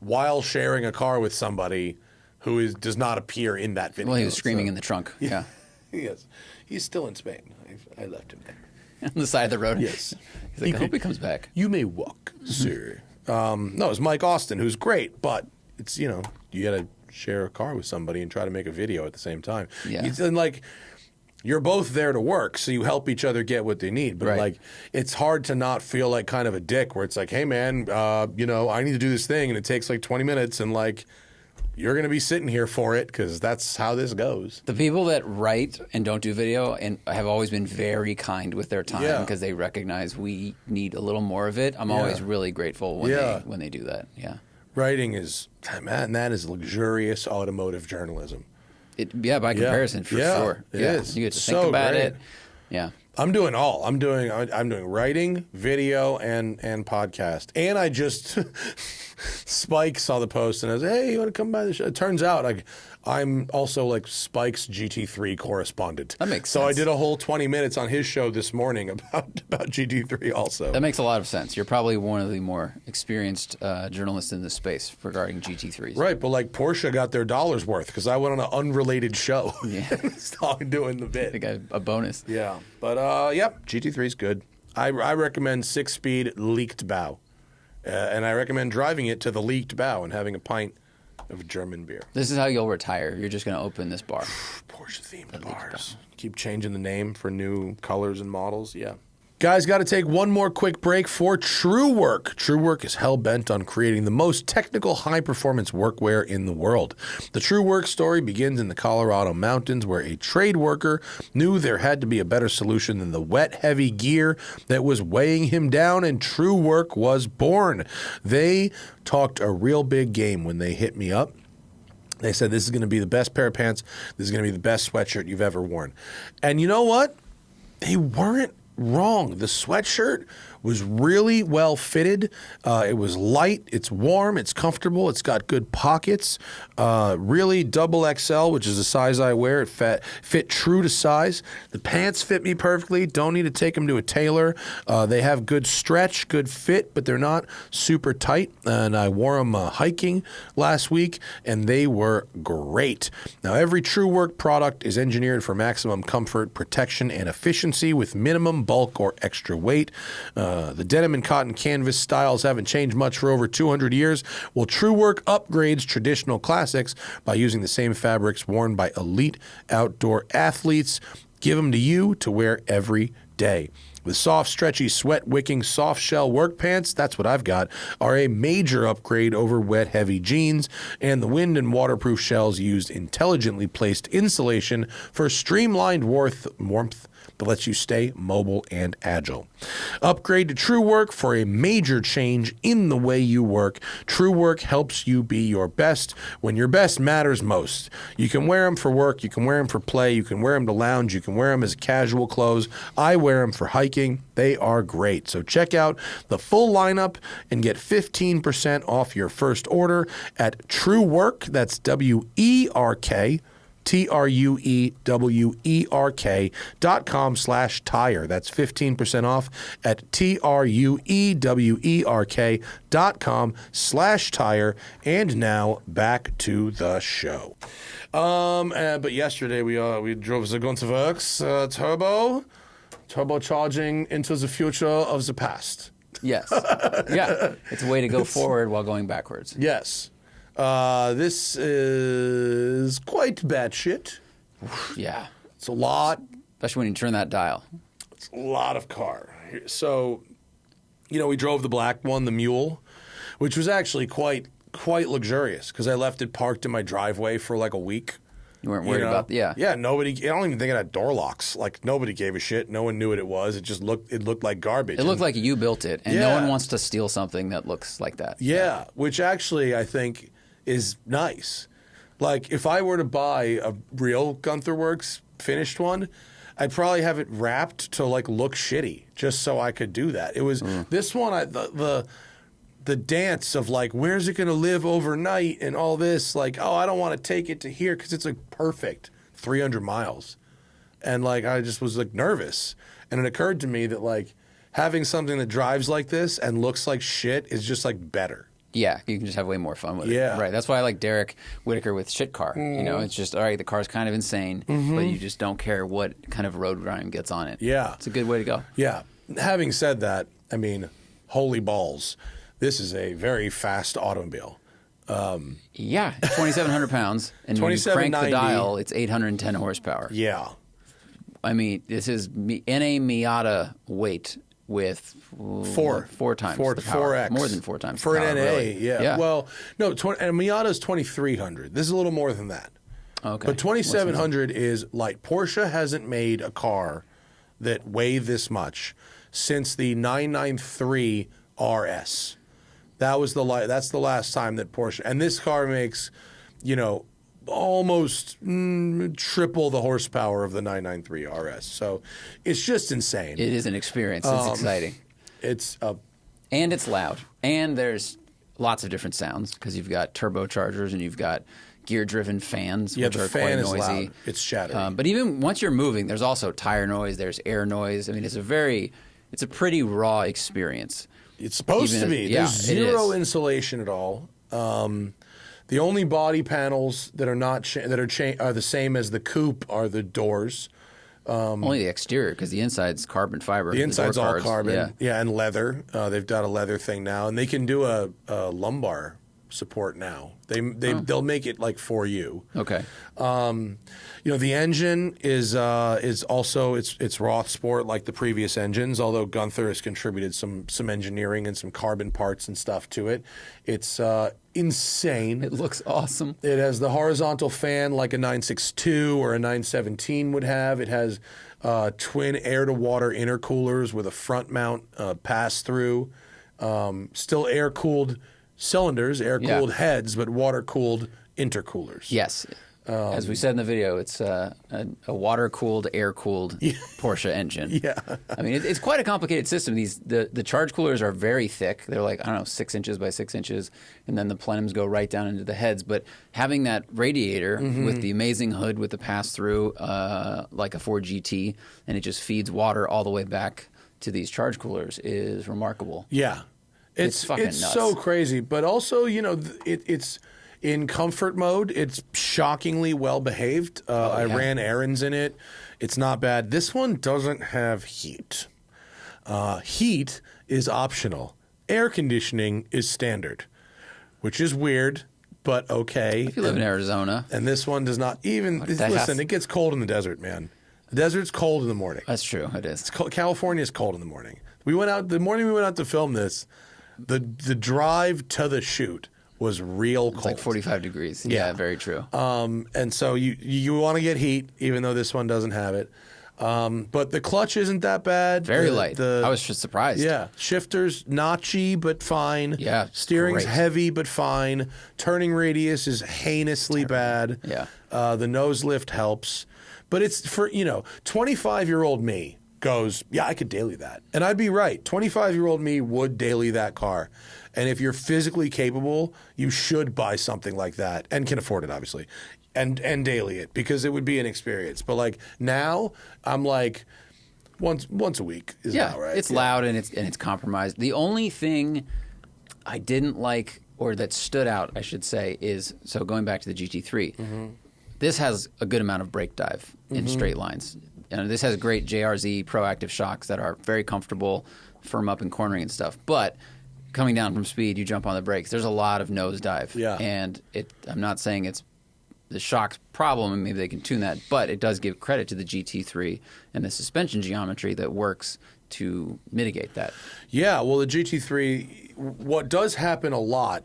while sharing a car with somebody who does not appear in that video. Well, he was screaming in the trunk. Yeah. Yes. He's still in Spain. I left him there. On the side of the road? Yes. He's like, I hope he comes back. You may walk, sir. No, it's Mike Austin, who's great, but it's, you got to share a car with somebody and try to make a video at the same time. Yeah. You're both there to work, so you help each other get what they need. But it's hard to not feel like kind of a dick where it's like, hey man, I need to do this thing and it takes like 20 minutes and you're going to be sitting here for it because that's how this goes. The people that write and don't do video and have always been very kind with their time because they recognize we need a little more of it. I'm always really grateful when they do that. Yeah. Writing is, man, that is luxurious automotive journalism. By comparison, for sure. It is. You get to think about it. Yeah. I'm doing I'm doing writing, video, and podcast. And I just Spike saw the post and I was, hey, you want to come by the show? It turns out I'm also Spike's GT3 correspondent. That makes sense. So I did a whole 20 minutes on his show this morning about GT3 also. That makes a lot of sense. You're probably one of the more experienced journalists in this space regarding GT3s. Right, but Porsche got their dollar's worth because I went on an unrelated show. Yeah. Started doing the bit. They got a bonus. Yeah. But, GT3 is good. I recommend 6-speed leaked bow. And I recommend driving it to the leaked bow and having a pint of German beer. This is how you'll retire. You're just going to open this bar. Porsche-themed bars. Keep changing the name for new colors and models. Yeah. Guys, got to take one more quick break for Truewerk. Truewerk is hell-bent on creating the most technical, high-performance workwear in the world. The Truewerk story begins in the Colorado mountains, where a trade worker knew there had to be a better solution than the wet, heavy gear that was weighing him down, and Truewerk was born. They talked a real big game when they hit me up. They said, this is going to be the best pair of pants. This is going to be the best sweatshirt you've ever worn. And you know what? They weren't wrong. The sweatshirt was really well fitted. It was light. It's warm. It's comfortable. It's got good pockets. Really double XL, which is the size I wear. It fit true to size. The pants fit me perfectly. Don't need to take them to a tailor. They have good stretch, good fit, but they're not super tight. And I wore them hiking last week, and they were great. Now, every Truewerk product is engineered for maximum comfort, protection, and efficiency with minimum bulk or extra weight. The denim and cotton canvas styles haven't changed much for over 200 years. Well, Truewerk upgrades traditional classics by using the same fabrics worn by elite outdoor athletes. Give them to you to wear every day. The soft, stretchy, sweat-wicking, soft-shell work pants, that's what I've got, are a major upgrade over wet, heavy jeans, and the wind and waterproof shells used intelligently placed insulation for streamlined warmth that lets you stay mobile and agile. Upgrade to Truewerk for a major change in the way you work. Truewerk helps you be your best when your best matters most. You can wear them for work, you can wear them for play, you can wear them to lounge, you can wear them as casual clothes. I wear them for hiking. They are great. So check out the full lineup and get 15% off your first order at Truewerk. That's WERK. TRUEWERK.com/tire. That's 15% off at TRUEWERK.com/tire. And now back to the show. But yesterday we drove the Gunther Werks turbocharging into the future of the past. Yes. Yeah. It's a way to go forward while going backwards. Yes. This is quite batshit. Yeah. It's a lot. Especially when you turn that dial. It's a lot of car. So, we drove the black one, the Mule, which was actually quite luxurious because I left it parked in my driveway for like a week. You weren't worried about Yeah, nobody. I don't even think it had door locks. Like nobody gave a shit. No one knew what it was. It just looked like garbage. It looked like you built it, and no one wants to steal something that looks like that. Yeah, which actually I think is nice. Like if I were to buy a real Gunther Werks finished one, I'd probably have it wrapped to like look shitty just so I could do that. It was this one. The dance of like, where's it going to live overnight and all this, like, oh, I don't want to take it to here because it's like perfect 300 miles. And like, I just was like nervous. And it occurred to me that like having something that drives like this and looks like shit is just like better. Yeah, you can just have way more fun with it. Yeah. Right. That's why I like Derek Whitaker with Shit Car. It's just, all right, the car's kind of insane, but you just don't care what kind of road grime gets on it. Yeah. It's a good way to go. Yeah. Having said that, I mean, holy balls. This is a very fast automobile. Yeah, 2,700 pounds. And when you crank the dial, it's 810 horsepower. Yeah. I mean, this is in a Miata weight with four times the power. 4X. More than 4 times for the power, an NA, really. yeah. Well, no, and a Miata is 2,300. This is a little more than that. Okay. But 2,700 is light. Porsche hasn't made a car that weighed this much since the 993 RS. That's the last time that Porsche, and this car makes, almost triple the horsepower of the 993 RS. So it's just insane. It is an experience. It's exciting. And it's loud. And there's lots of different sounds because you've got turbochargers and you've got gear-driven fans, which are quite noisy. Loud. It's shattering. But even once you're moving, there's also tire noise. There's air noise. I mean, it's a pretty raw experience. It's supposed to be. There's zero insulation at all. The only body panels that are not are the same as the coupe are the doors. Only the exterior, because the inside's carbon fiber. The inside's all carbon, and leather. They've got a leather thing now, and they can do a lumbar support now. They'll make it like for you. Okay. The engine is also it's Roth Sport like the previous engines, although Gunther has contributed some engineering and some carbon parts and stuff to it. It's insane. It looks awesome. It has the horizontal fan like a 962 or a 917 would have. It has twin air-to-water intercoolers with a front mount pass-through. Still air-cooled cylinders, air-cooled heads, but water-cooled intercoolers. Yes. As we said in the video, it's a water-cooled, air-cooled Porsche engine. Yeah. I mean, it's quite a complicated system. The charge coolers are very thick. They're like, I don't know, 6 inches by 6 inches, and then the plenums go right down into the heads. But having that radiator with the amazing hood with the pass-through, like a Ford GT, and it just feeds water all the way back to these charge coolers is remarkable. Yeah. It's fucking nuts. So crazy. But also, it's... In comfort mode, it's shockingly well behaved. I ran errands in it. It's not bad. This one doesn't have heat. Heat is optional. Air conditioning is standard, which is weird, but okay. If you live in Arizona. And this one does not even... Listen, it gets cold in the desert, man. The desert's cold in the morning. That's true. It is. California is cold in the morning. The morning we went out to film this, the drive to the shoot was real cold. It's like 45 degrees. Yeah, very true. And so you want to get heat, even though this one doesn't have it. But the clutch isn't that bad. Very light. I was just surprised. Yeah. Shifter's notchy, but fine. Yeah. Steering's great. heavy, but fine. Turning radius is heinously bad. Yeah. The nose lift helps. But it's for, 25-year-old me goes, yeah, I could daily that. And I'd be right. 25-year-old me would daily that car. And if you're physically capable, you should buy something like that and can afford it, obviously, and daily it because it would be an experience. But like now, I'm like once a week is about right. It's loud and it's compromised. The only thing I didn't like or that stood out, I should say, is so going back to the GT3. This has a good amount of brake dive in straight lines. And this has great JRZ proactive shocks that are very comfortable, firm up in cornering and stuff. But coming down from speed, you jump on the brakes. There's a lot of nosedive. Yeah. And I'm not saying it's the shock's problem, and maybe they can tune that, but it does give credit to the GT3 and the suspension geometry that works to mitigate that. Yeah, well, the GT3, what does happen a lot,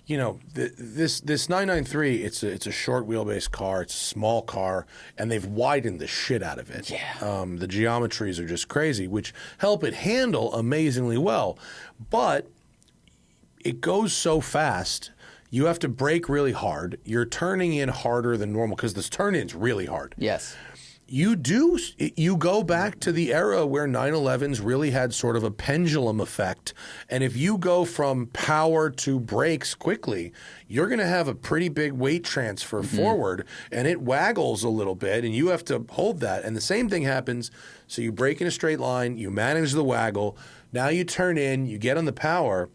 this 993, it's a short wheelbase car, it's a small car, and they've widened the shit out of it. Yeah. The geometries are just crazy, which help it handle amazingly well. But it goes so fast, you have to brake really hard. You're turning in harder than normal because this turn-in's really hard. Yes. You go back to the era where 911s really had sort of a pendulum effect. And if you go from power to brakes quickly, you're going to have a pretty big weight transfer forward, and it waggles a little bit, and you have to hold that. And the same thing happens. So you brake in a straight line, you manage the waggle, now you turn in, you get on the power.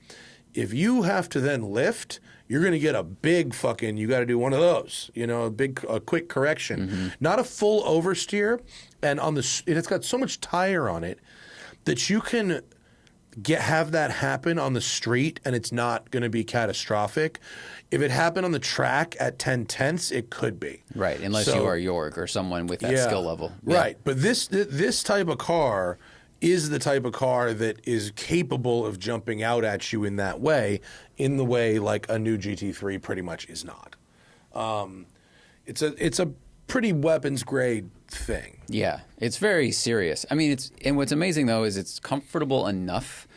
If you have to then lift, you're going to get a big fucking, you got to do one of those, a quick correction. Not a full oversteer, and it's got so much tire on it that you can have that happen on the street and it's not going to be catastrophic. If it happened on the track at 10/10ths, it could be. Right, unless you are York or someone with that skill level. Yeah. Right, but this type of car is the type of car that is capable of jumping out at you in that way, in the way like a new GT3 pretty much is not. It's a pretty weapons grade thing. Yeah, it's very serious. I mean, and what's amazing though is it's comfortable enough,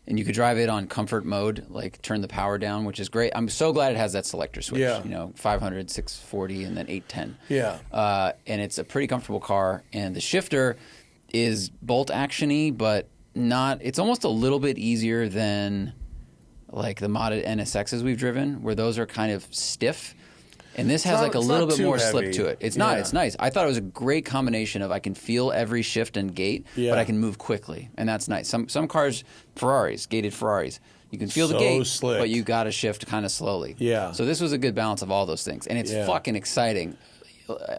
and you could drive it on comfort mode, like turn the power down, which is great. I'm so glad it has that selector switch. Yeah. 500, 640, and then 810. Yeah. And it's a pretty comfortable car, and the shifter is bolt actiony, but not. It's almost a little bit easier than like the modded NSXs we've driven, where those are kind of stiff. And this has like a little bit more slip to it. It's not. It's nice. I thought it was a great combination of I can feel every shift and gate, but I can move quickly, and that's nice. Some cars, gated Ferraris, you can feel the gate, slick. but you got to shift kind of slowly. Yeah. So this was a good balance of all those things, and it's fucking exciting,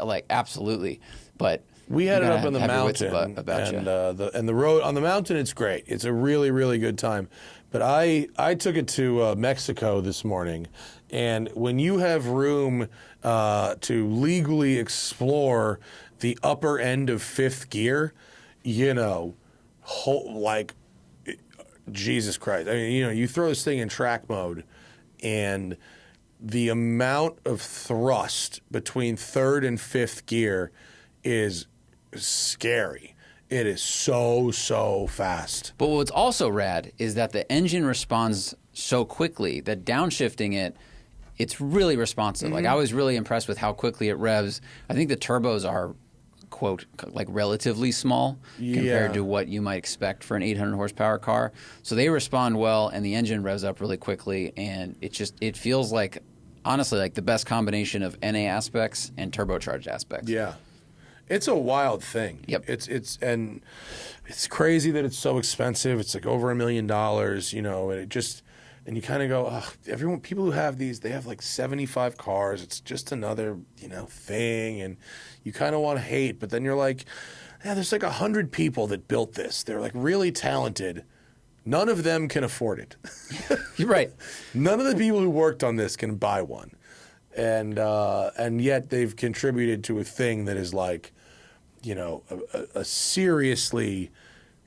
like absolutely. But we had it up on the mountain, and the road on the mountain. It's great. It's a really, really good time. But I took it to Mexico this morning, And when you have room to legally explore the upper end of fifth gear, you know, like, Jesus Christ. I mean, you know, you throw this thing in track mode, and the amount of thrust between third and fifth gear is scary. It is so fast. But what's also rad is that the engine responds so quickly that downshifting it, it's really responsive. Mm-hmm. Like, I was really impressed with how quickly it revs. I think the turbos are, quote, like relatively small compared to what you might expect for an 800 horsepower car. So they respond well, and the engine revs up really quickly, and it feels like, honestly, like the best combination of NA aspects and turbocharged aspects. Yeah. It's a wild thing. Yep. It's crazy that it's so expensive. It's like over $1 million, you know, and you kind of go, oh, people who have these, they have like 75 cars. It's just another, you know, thing. And you kind of want to hate, but then you're like, yeah, there's like 100 people that built this. They're like really talented. None of them can afford it. You're right. None of the people who worked on this can buy one. And yet they've contributed to a thing that is like, you know, a seriously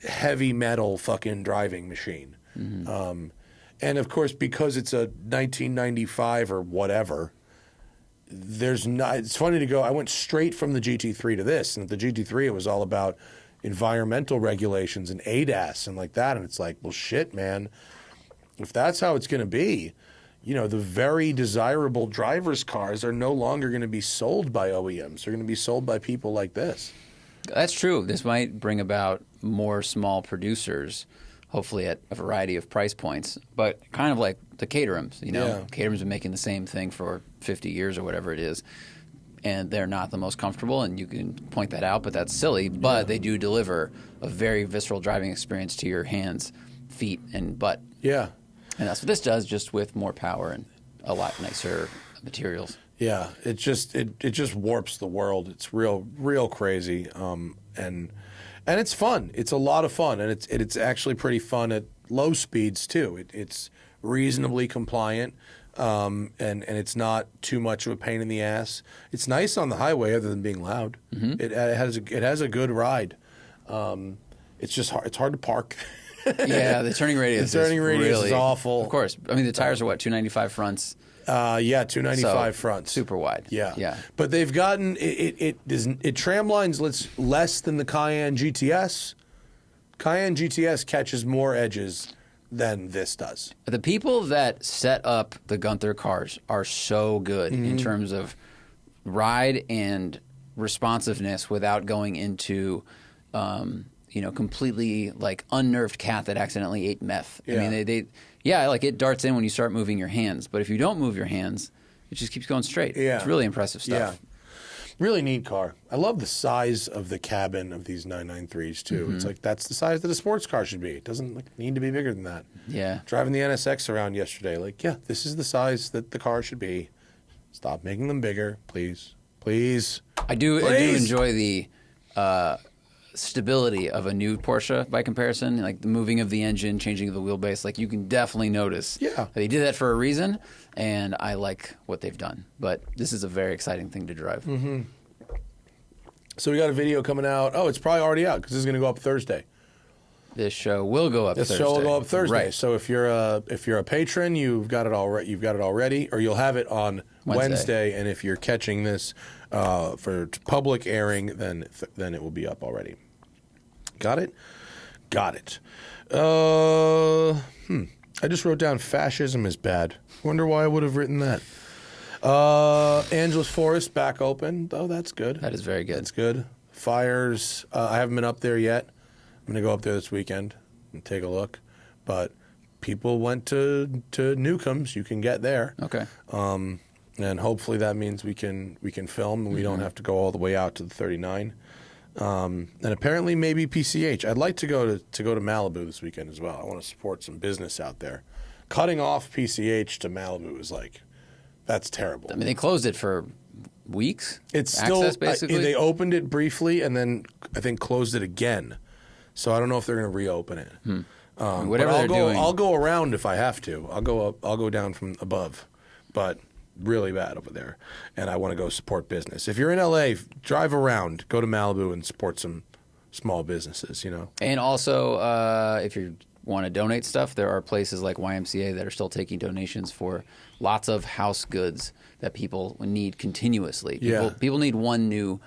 heavy metal fucking driving machine. Mm-hmm. And of course, because it's a 1995 or whatever, it's funny to go, I went straight from the GT3 to this, and at the GT3 it was all about environmental regulations and ADAS and like that, and it's like, well, shit, man, if that's how it's going to be, you know, the very desirable driver's cars are no longer going to be sold by OEMs. They're going to be sold by people like this. That's true. This might bring about more small producers, hopefully at a variety of price points, but kind of like the Caterhams, you know. Yeah. Caterhams have been making the same thing for 50 years or whatever it is, and they're not the most comfortable, and you can point that out, but that's silly. But they do deliver a very visceral driving experience to your hands, feet, and butt. Yeah. And that's what this does, just with more power and a lot nicer materials. Yeah, it just warps the world. It's real crazy, and it's fun. It's a lot of fun, and it's actually pretty fun at low speeds too. It's reasonably compliant, and it's not too much of a pain in the ass. It's nice on the highway, other than being loud. Mm-hmm. It has a good ride. It's just hard. It's hard to park. Yeah, the turning radius. Is awful. Of course, I mean the tires are what, 295 fronts. 295 fronts. Super wide. Yeah. But they've gotten it tramlines less than the Cayenne GTS. Cayenne GTS catches more edges than this does. The people that set up the Gunther cars are so good in terms of ride and responsiveness without going into completely like unnerved cat that accidentally ate meth. Yeah. I mean, like it darts in when you start moving your hands, but if you don't move your hands, it just keeps going straight. Yeah. It's really impressive stuff. Yeah. Really neat car. I love the size of the cabin of these 993s too. Mm-hmm. It's like that's the size that a sports car should be. It doesn't need to be bigger than that. Yeah. Driving the NSX around yesterday, this is the size that the car should be. Stop making them bigger, please. Please. I do enjoy the stability of a new Porsche by comparison, like the moving of the engine, changing of the wheelbase. Like you can definitely notice they did that for a reason, and I like what they've done. But this is a very exciting thing to drive. Mm-hmm. So we got a video coming out. Oh, it's probably already out because this is going to go up Thursday. This show will go up Thursday. This show will go up Thursday. Right. So if you're a patron, you've got it already, or you'll have it on Wednesday. And if you're catching this for public airing, then it will be up already. Got it? Got it. I just wrote down fascism is bad. Wonder why I would have written that. Angeles Forest back open. Oh, that's good. That is very good. That's good. Fires. I haven't been up there yet. I'm going to go up there this weekend and take a look. But people went to Newcomb's. You can get there. Okay. And hopefully that means we can film and we don't have to go all the way out to the 39. And apparently maybe PCH. I'd like to go to Malibu this weekend as well. I want to support some business out there. Cutting off PCH to Malibu is that's terrible. I mean, they closed it for weeks. It's Access, still basically. They opened it briefly and then I think closed it again. So I don't know if they're going to reopen it. Whatever they're doing, I'll go around if I have to. I'll go down from above. but really bad over there. And I want to go support business. If you're in LA, drive around, go to Malibu and support some small businesses, you know. And also, if you want to donate stuff, there are places like YMCA that are still taking donations for lots of house goods that people need continuously. People need one new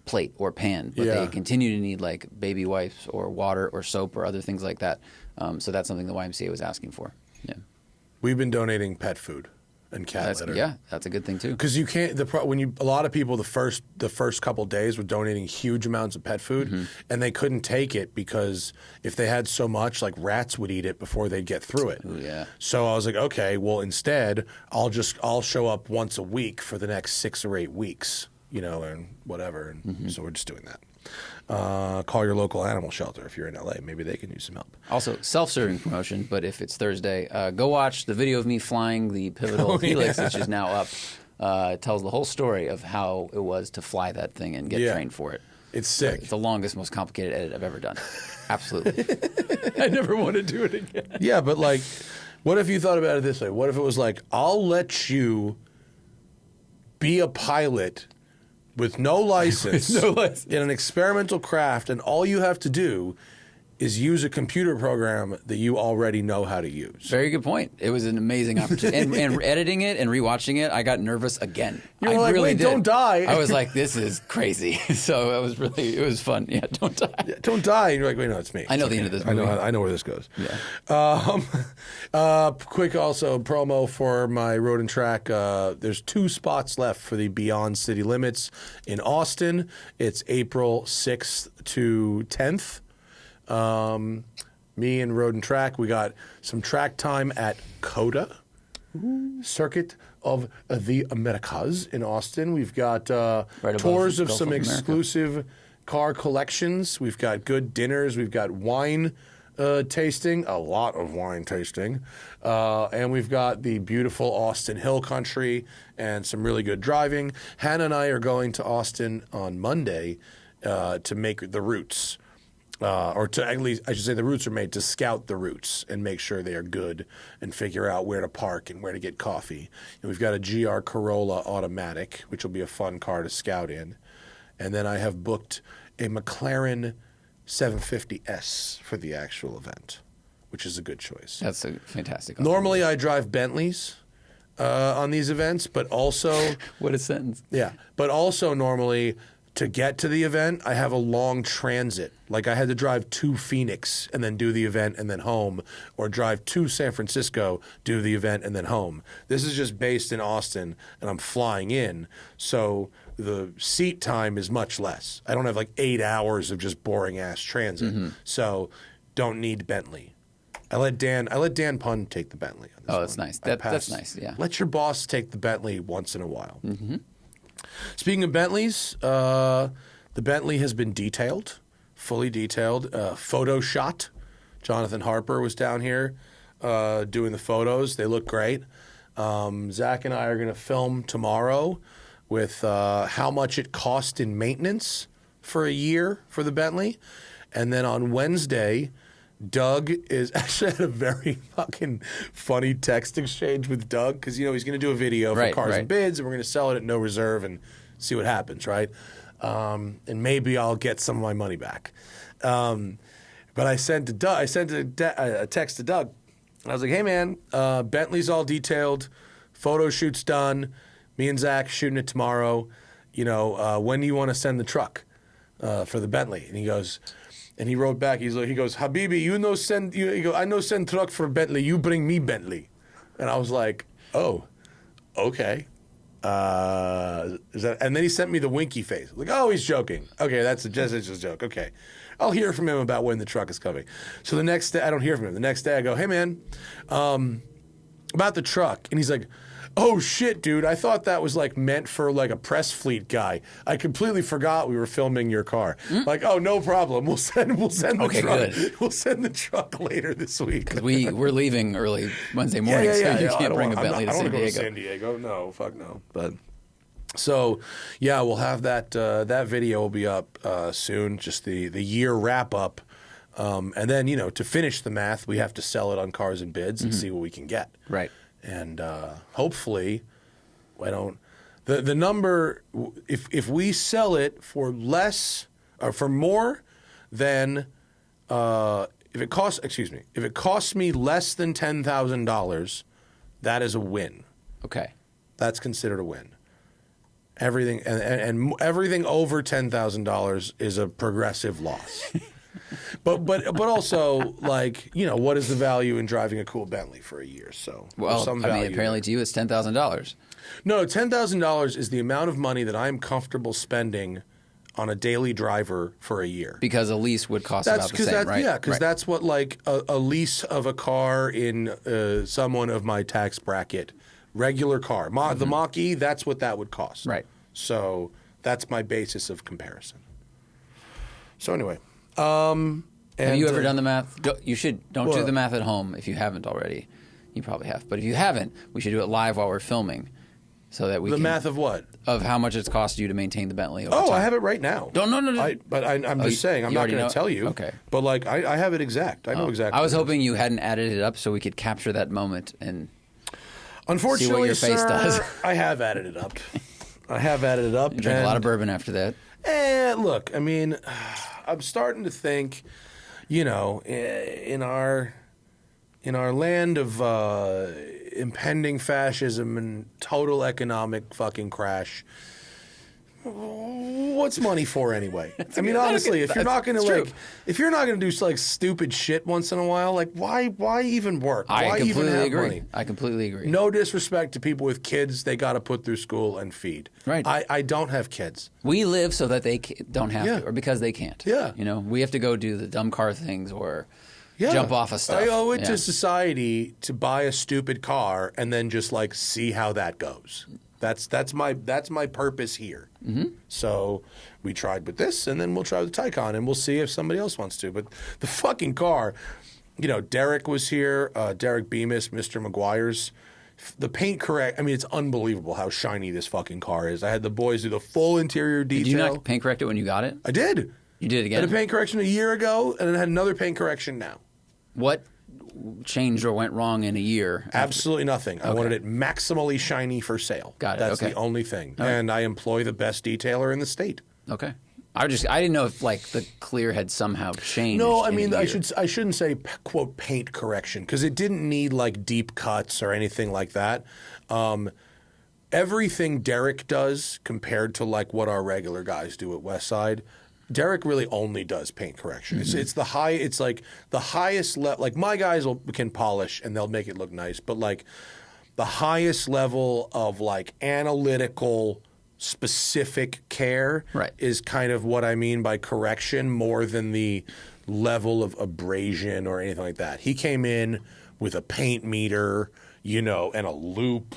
plate or pan, but they continue to need like baby wipes or water or soap or other things like that. So that's something the YMCA was asking for. Yeah, we've been donating pet food and cat litter. Yeah, that's a good thing too. Because you can't. A lot of people the first couple days were donating huge amounts of pet food, and they couldn't take it because if they had so much, like rats would eat it before they'd get through it. Ooh, yeah. So I was like, okay, well instead I'll show up once a week for the next 6 or 8 weeks, you know, and whatever. And so we're just doing that. Call your local animal shelter if you're in LA. Maybe they can use some help. Also, self-serving promotion, but if it's Thursday, go watch the video of me flying the pivotal Helix, which is now up. It tells the whole story of how it was to fly that thing and get trained for it. It's sick. It's the longest, most complicated edit I've ever done. Absolutely. I never want to do it again. Yeah, but like, what if you thought about it this way? What if it was like, I'll let you be a pilot with no license, in an experimental craft, and all you have to do is use a computer program that you already know how to use. Very good point. It was an amazing opportunity. and editing it and rewatching it, I got nervous again. You were like, wait, don't die. I was like, this is crazy. So it was fun. Yeah, don't die. Yeah, don't die. And you're like, wait, no, it's me. I know the end of this movie. I know where this goes. Yeah. Quick also promo for my road and track. There's 2 spots left for the Beyond City Limits in Austin. It's April 6th to 10th. Me and Road and Track, we got some track time at CODA, Circuit of the Americas in Austin. We've got tours of some exclusive car collections. We've got good dinners. We've got wine tasting, a lot of wine tasting. And we've got the beautiful Austin Hill Country and some really good driving. Hannah and I are going to Austin on Monday to make the routes. Or to at least, I should say the routes are made to scout the routes and make sure they are good and figure out where to park and where to get coffee. And we've got a GR Corolla automatic, which will be a fun car to scout in. And then I have booked a McLaren 750S for the actual event, which is a good choice. That's a fantastic. Normally I drive Bentleys on these events, but also... What a sentence. Yeah, but also normally... To get to the event, I have a long transit. Like I had to drive to Phoenix and then do the event and then home, or drive to San Francisco, do the event and then home. This is just based in Austin, and I'm flying in, so the seat time is much less. I don't have like 8 hours of just boring ass transit, so don't need Bentley. I let Dan Pun take the Bentley. On this that's nice. That's nice. Yeah. Let your boss take the Bentley once in a while. Speaking of Bentleys, the Bentley has been detailed, fully detailed, photo shot. Jonathan Harper was down here doing the photos. They look great. Zach and I are going to film tomorrow with how much it cost in maintenance for a year for the Bentley. And then on Wednesday, Doug is actually had a very fucking funny text exchange with Doug because, you know, he's going to do a video for Cars and Bids, and we're going to sell it at no reserve and see what happens, right? And maybe I'll get some of my money back. But I sent a text to Doug, and I was like, hey, man, Bentley's all detailed. Photo shoot's done. Me and Zach shooting it tomorrow. You know, when do you want to send the truck for the Bentley? And he goes... And he wrote back. He goes, Habibi, I know send truck for Bentley. You bring me Bentley. And I was like, oh, okay. And then he sent me the winky face. Like, oh, he's joking. Okay, that's just a joke. Okay, I'll hear from him about when the truck is coming. So the next day, I don't hear from him. The next day, I go, hey man, about the truck, and he's like, oh shit, dude, I thought that was like meant for like a press fleet guy. I completely forgot we were filming your car. Like, oh, no problem. We'll send the truck. Good. We'll send the truck later this week. Because we're leaving early Wednesday morning, so you can't bring a Bentley to San Diego. I don't want to go to San Diego. No, fuck no. But so yeah, we'll have that. That video will be up soon. Just the year wrap up. And then, you know, to finish the math, we have to sell it on Cars and Bids and see what we can get. Right. And hopefully, I don't. The number, if we sell it for less or for more than if it costs me less than $10,000, that is a win. Okay. That's considered a win. Everything and everything over $10,000 is a progressive loss. but also, like, you know, what is the value in driving a cool Bentley for a year? So apparently to you it's $10,000. No, $10,000 is the amount of money that I'm comfortable spending on a daily driver for a year. Because a lease would cost about the same, right? Yeah, because that's what, like, a lease of a car in someone of my tax bracket, regular car, the Mach-E, that's what that would cost. Right. So that's my basis of comparison. So anyway. Have you ever done the math? Don't do the math at home if you haven't already. You probably have. But if you haven't, we should do it live while we're filming. So that we can... The math of what? Of how much it's cost you to maintain the Bentley over time. I have it right now. No. I'm just saying. I'm not going to tell you. Okay. But, like, I have it exact. I know exactly. I was hoping you hadn't added it up so we could capture that moment and unfortunately, see what your face does. I have added it up. You drank a lot of bourbon after that. Look, I mean, I'm starting to think, you know, in our land of impending fascism and total economic fucking crash, what's money for anyway? I mean, honestly, if you're not going to do like stupid shit once in a while, like why even work? Why even have money? I completely agree. No disrespect to people with kids, they got to put through school and feed. Right. I don't have kids. We live so that they don't have to, or because they can't. Yeah. You know, we have to go do the dumb car things or jump off of stuff. I owe it to society to buy a stupid car and then just like see how that goes. That's my purpose here. Mm-hmm. So we tried with this, and then we'll try with the Taycan, and we'll see if somebody else wants to. But the fucking car, you know, Derek was here, Derek Bemis, Mr. McGuire's. The paint correct. I mean, it's unbelievable how shiny this fucking car is. I had the boys do the full interior detail. Did you not paint correct it when you got it? I did. You did it again? I had a paint correction a year ago, and it had another paint correction now. What changed or went wrong in a year? Absolutely nothing. I wanted it maximally shiny for sale. Got it. That's the only thing. All right. And I employ the best detailer in the state. Okay. I didn't know if like the clear had somehow changed. No, I mean I shouldn't say quote paint correction because it didn't need like deep cuts or anything like that. Everything Derek does compared to like what our regular guys do at Westside, Derek really only does paint correction. Mm-hmm. It's like the highest level. Like my guys can polish and they'll make it look nice, but like the highest level of like analytical specific care is kind of what I mean by correction more than the level of abrasion or anything like that. He came in with a paint meter, you know, and a loop,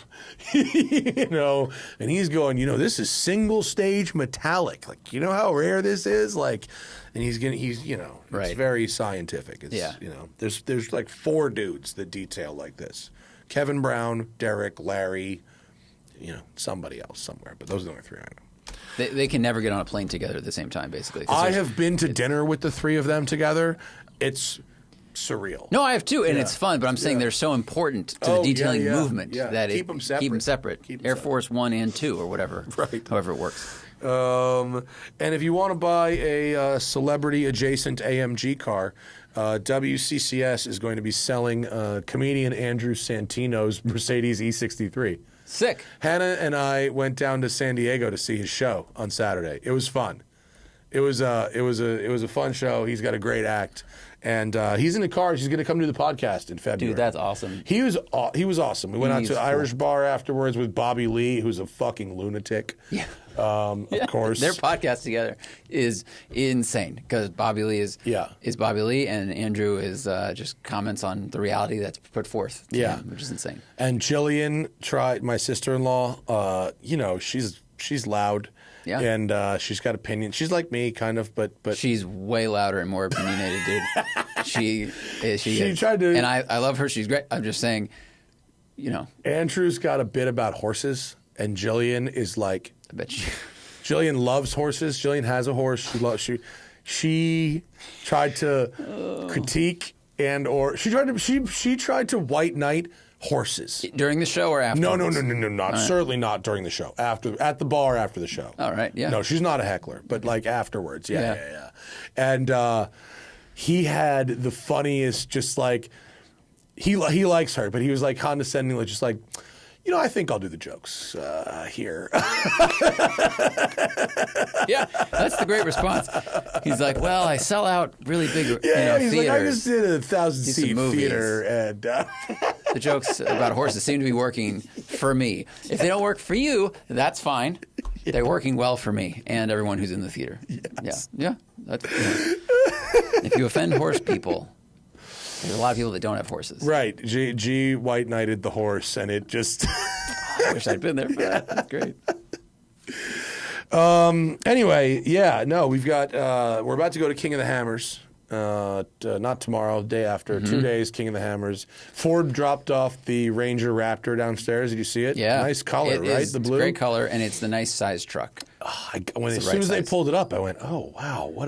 you know, and he's going, you know, this is single stage metallic. Like, you know how rare this is? Like, and he's, you know, it's very scientific. It's, you know, there's like 4 dudes that detail like this. Kevin Brown, Derek, Larry, you know, somebody else somewhere, but those are the only 3 I know. They can never get on a plane together at the same time, basically. I have been to dinner with the 3 of them together. It's surreal. No, I have too, and it's fun, but I'm saying they're so important to the detailing movement that keep them separate. Air Force 1 and 2 or whatever, however it works. And if you want to buy a celebrity-adjacent AMG car, WCCS is going to be selling comedian Andrew Santino's Mercedes E63. Sick. Hannah and I went down to San Diego to see his show on Saturday. It was fun. It was a fun show. He's got a great act, and he's in the car. He's going to come do the podcast in February. Dude, that's awesome. He was awesome. We went out to the Irish bar afterwards with Bobby Lee, who's a fucking lunatic. Yeah. Of course. Their podcast together is insane because Bobby Lee is Bobby Lee, and Andrew is just comments on the reality that's put forth to him, which is insane. And Jillian my sister-in-law, you know, she's loud. Yeah. And she's got opinions. She's like me, kind of, but she's way louder and more opinionated, dude. She tried to, and I love her. She's great. I'm just saying, you know, Andrew's got a bit about horses, and Jillian is like, I bet you. Jillian loves horses. Jillian has a horse. She tried to critique she tried to white knight horses. During the show or after? No, not certainly not during the show. At the bar after the show. All right, yeah. No, she's not a heckler, but like afterwards, yeah. And he had the funniest, just like he likes her, but he was like condescendingly, just like, I think I'll do the jokes here. Yeah, that's the great response. He's like, well, I sell out really big he's theaters. like, I just did a 1,000-seat theater. And the jokes about horses seem to be working for me. If they don't work for you, that's fine. They're working well for me and everyone who's in the theater. Yes. Yeah. If you offend horse people, there's a lot of people that don't have horses. Right. G white knighted the horse, and it just... I wish I'd been there for that. That's great. Anyway, we've got... we're about to go to King of the Hammers. Not tomorrow, the day after. 2 days, King of the Hammers. Ford dropped off the Ranger Raptor downstairs. Did you see it? Yeah. Nice color, right? The blue? It's a great color, and it's the nice size truck. As soon as they pulled it up, I went, oh, wow, what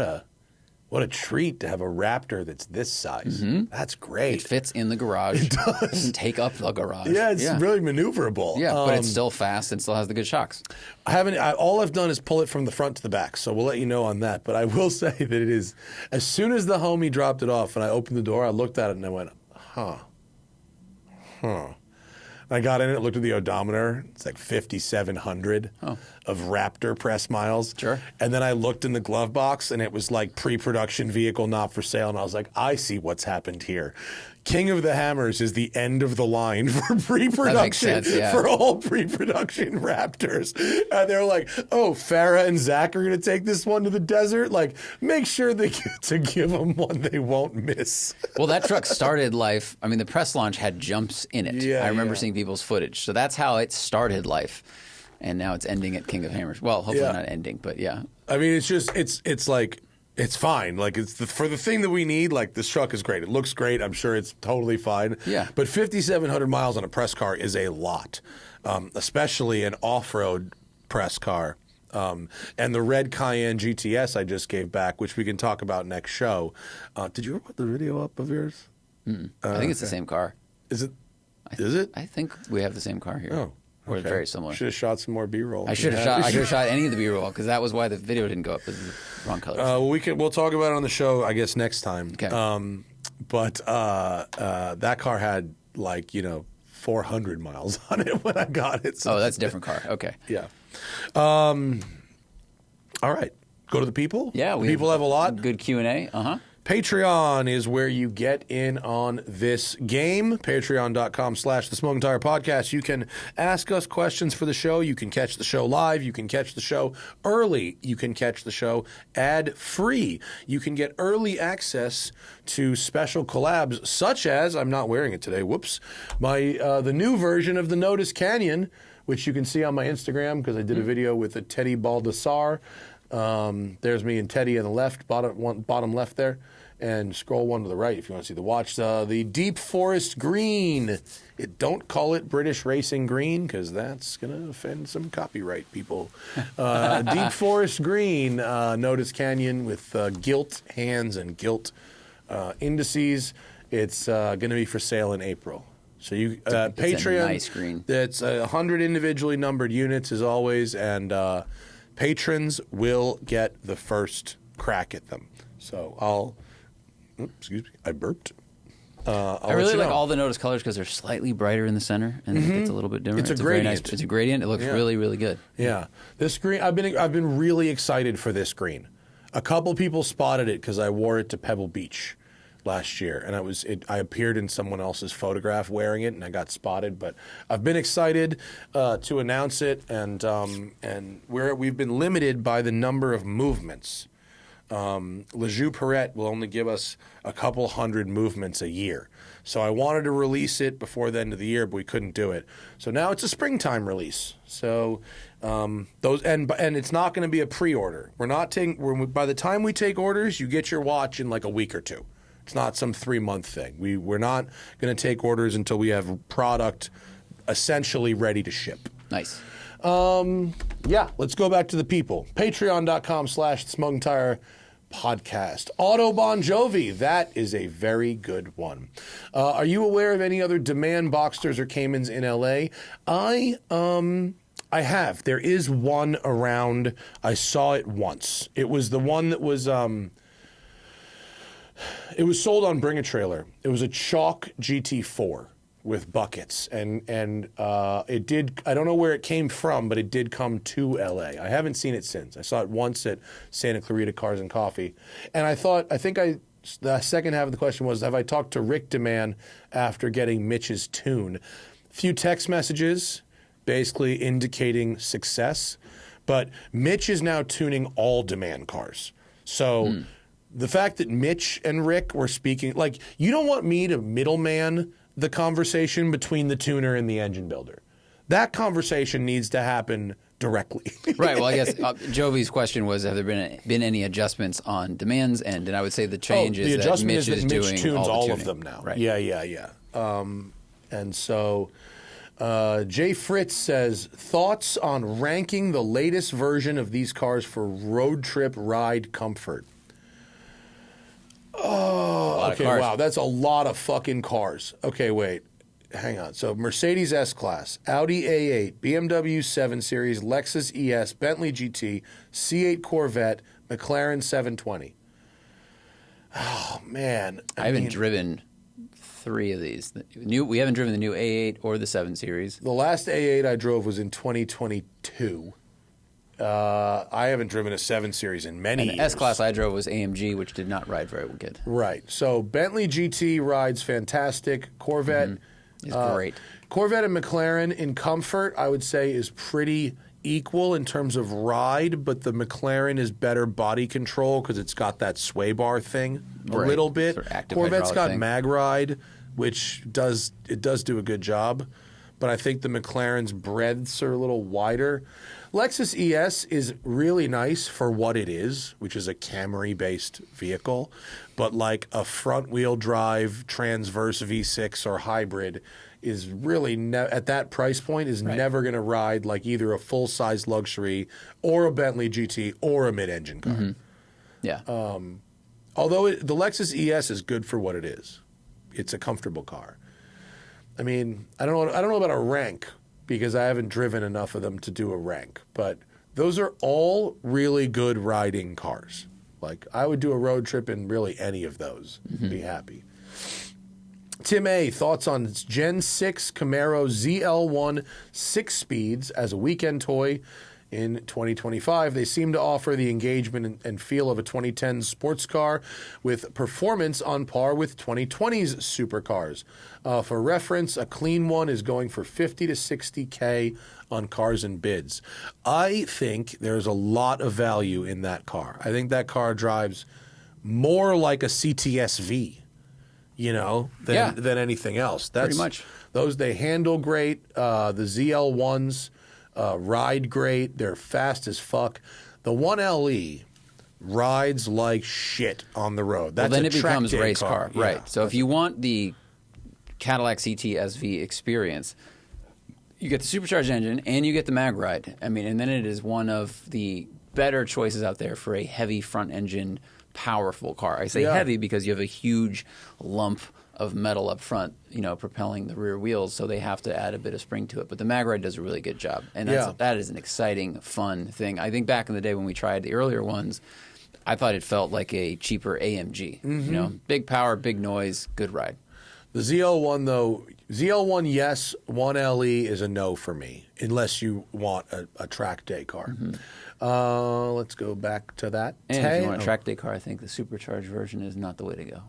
a treat to have a Raptor that's this size. That's great. It fits in the garage. It does. It doesn't take up the garage. Yeah, it's really maneuverable. Yeah, but it's still fast and still has the good shocks. All I've done is pull it from the front to the back, so we'll let you know on that. But I will say that it is, as soon as the homie dropped it off and I opened the door, I looked at it and I went, huh. I got in it, looked at the odometer. It's like 5,700 of Raptor press miles. Sure. And then I looked in the glove box, and it was like pre-production vehicle, not for sale. And I was like, I see what's happened here. King of the Hammers is the end of the line for pre-production, for all pre-production Raptors. And they're like, oh, Farah and Zach are going to take this one to the desert? Like, make sure they get to give them one they won't miss. Well, that truck started life. I mean, the press launch had jumps in it. Yeah, I remember seeing people's footage. So that's how it started life. And now it's ending at King of Hammers. Well, hopefully not ending, but yeah. I mean, it's just, it's like... It's fine. Like, for the thing that we need, like, this truck is great. It looks great. I'm sure it's totally fine. Yeah. But 5,700 miles on a press car is a lot, especially an off-road press car. And the red Cayenne GTS I just gave back, which we can talk about next show. Did you ever put the video up of yours? I think it's the same car. Is it? Is it? I think we have the same car here. Oh. Or it's very similar. Should have shot some more B-roll. I should have shot any of the B-roll because that was why the video didn't go up. Because the wrong colors. We'll talk about it on the show, I guess, next time. Okay. But that car had 400 miles on it when I got it. So that's a different car. Okay. Yeah. All right. Go to the people. Yeah, people have a lot. Good Q&A. Patreon is where you get in on this game. Patreon.com/The Smoking Tire Podcast. You can ask us questions for the show. You can catch the show live. You can catch the show early. You can catch the show ad-free. You can get early access to special collabs, such as, I'm not wearing it today, whoops, the new version of the Notice Canyon, which you can see on my Instagram because I did a video with a Teddy Baldassar. There's me and Teddy on the left, bottom left there. And scroll one to the right if you want to see the watch. The Deep Forest Green. Don't call it British Racing Green because that's going to offend some copyright people. Deep Forest Green, Notice Canyon with gilt hands and gilt indices. It's going to be for sale in April. So you Patreon. It's a nice green. It's 100 individually numbered units as always, and patrons will get the first crack at them. So excuse me, I burped. I really like all the Notice colors because they're slightly brighter in the center, and it gets a little bit dimmer. It's a gradient. It's a gradient. It looks really, really good. Yeah, this green. I've been really excited for this green. A couple people spotted it because I wore it to Pebble Beach last year, and I appeared in someone else's photograph wearing it, and I got spotted. But I've been excited to announce it, and we've been limited by the number of movements. Lejeune Perret will only give us a couple hundred movements a year. So I wanted to release it before the end of the year, but we couldn't do it. So now it's a springtime release. So and it's not going to be a pre-order. By the time we take orders, you get your watch in like a week or two. It's not some 3-month thing. We're not going to take orders until we have product essentially ready to ship. Nice. Let's go back to the people. Patreon.com/The Smoking Tire podcast. Auto Bon Jovi, that is a very good one. Are you aware of any other Deman Boxsters or Caymans in LA? I have. There is one around. I saw it once. It was the one that was it was sold on Bring a Trailer. It was a chalk GT4 with buckets, and it did. I don't know where it came from, but it did come to LA. I haven't seen it since. I saw it once at Santa Clarita Cars and Coffee, and the second half of the question was, have I talked to Rick Deman after getting Mitch's tune? A few text messages, basically indicating success, but Mitch is now tuning all Deman cars. So the fact that Mitch and Rick were speaking, like, you don't want me to middleman the conversation between the tuner and the engine builder. That conversation needs to happen directly. Right. Well, I guess Jovi's question was, have there been any adjustments on Deman's end? And I would say the change is that Mitch is doing tunes all of them now. Right. Yeah. And so Jay Fritz says, thoughts on ranking the latest version of these cars for road trip ride comfort? Oh, okay, wow, that's a lot of fucking cars. Okay, wait, hang on. So Mercedes S-Class, Audi A8, BMW 7 Series, Lexus ES, Bentley GT, C8 Corvette, McLaren 720. Oh, man. I haven't driven 3 of these. We haven't driven the new A8 or the 7 Series. The last A8 I drove was in 2022. I haven't driven a 7 Series in many years. The S-Class I drove was AMG, which did not ride very good. Right. So Bentley GT rides fantastic. Corvette is great. Corvette and McLaren in comfort, I would say, is pretty equal in terms of ride, but the McLaren is better body control because it's got that sway bar thing a little bit. Sort of Corvette's got thing. mag ride, which does do a good job, but I think the McLaren's breadths are a little wider. Lexus ES is really nice for what it is, which is a Camry-based vehicle, but like a front-wheel drive transverse V6 or hybrid is really, at that price point, is never going to ride like either a full-size luxury or a Bentley GT or a mid-engine car. Mm-hmm. Yeah. Although the Lexus ES is good for what it is. It's a comfortable car. I mean, I don't know about a rank, because I haven't driven enough of them to do a rank. But those are all really good riding cars. Like, I would do a road trip in really any of those and be happy. Tim A., thoughts on Gen 6 Camaro ZL1 6 speeds as a weekend toy in 2025. They seem to offer the engagement and feel of a 2010 sports car with performance on par with 2020's supercars. For reference, a clean one is going for $50 to $60K on Cars and Bids. I think there's a lot of value in that car. I think that car drives more like a CTSV, than anything else. That's, pretty much. Those, they handle great. The ZL1s ride great. They're fast as fuck. The 1LE rides like shit on the road. That's then a it becomes track day race car. Yeah. Right. So if you want the Cadillac CT-SV experience, you get the supercharged engine and you get the mag ride. I mean, and then it is one of the better choices out there for a heavy front engine, powerful car. I say heavy because you have a huge lump of metal up front, propelling the rear wheels, so they have to add a bit of spring to it. But the mag ride does a really good job, and that is an exciting, fun thing. I think back in the day when we tried the earlier ones, I thought it felt like a cheaper AMG. Big power, big noise, good ride. The ZL1, though, ZL1, yes. 1LE is a no for me, unless you want a track day car. Let's go back to that. And if you want a track day car, I think the supercharged version is not the way to go.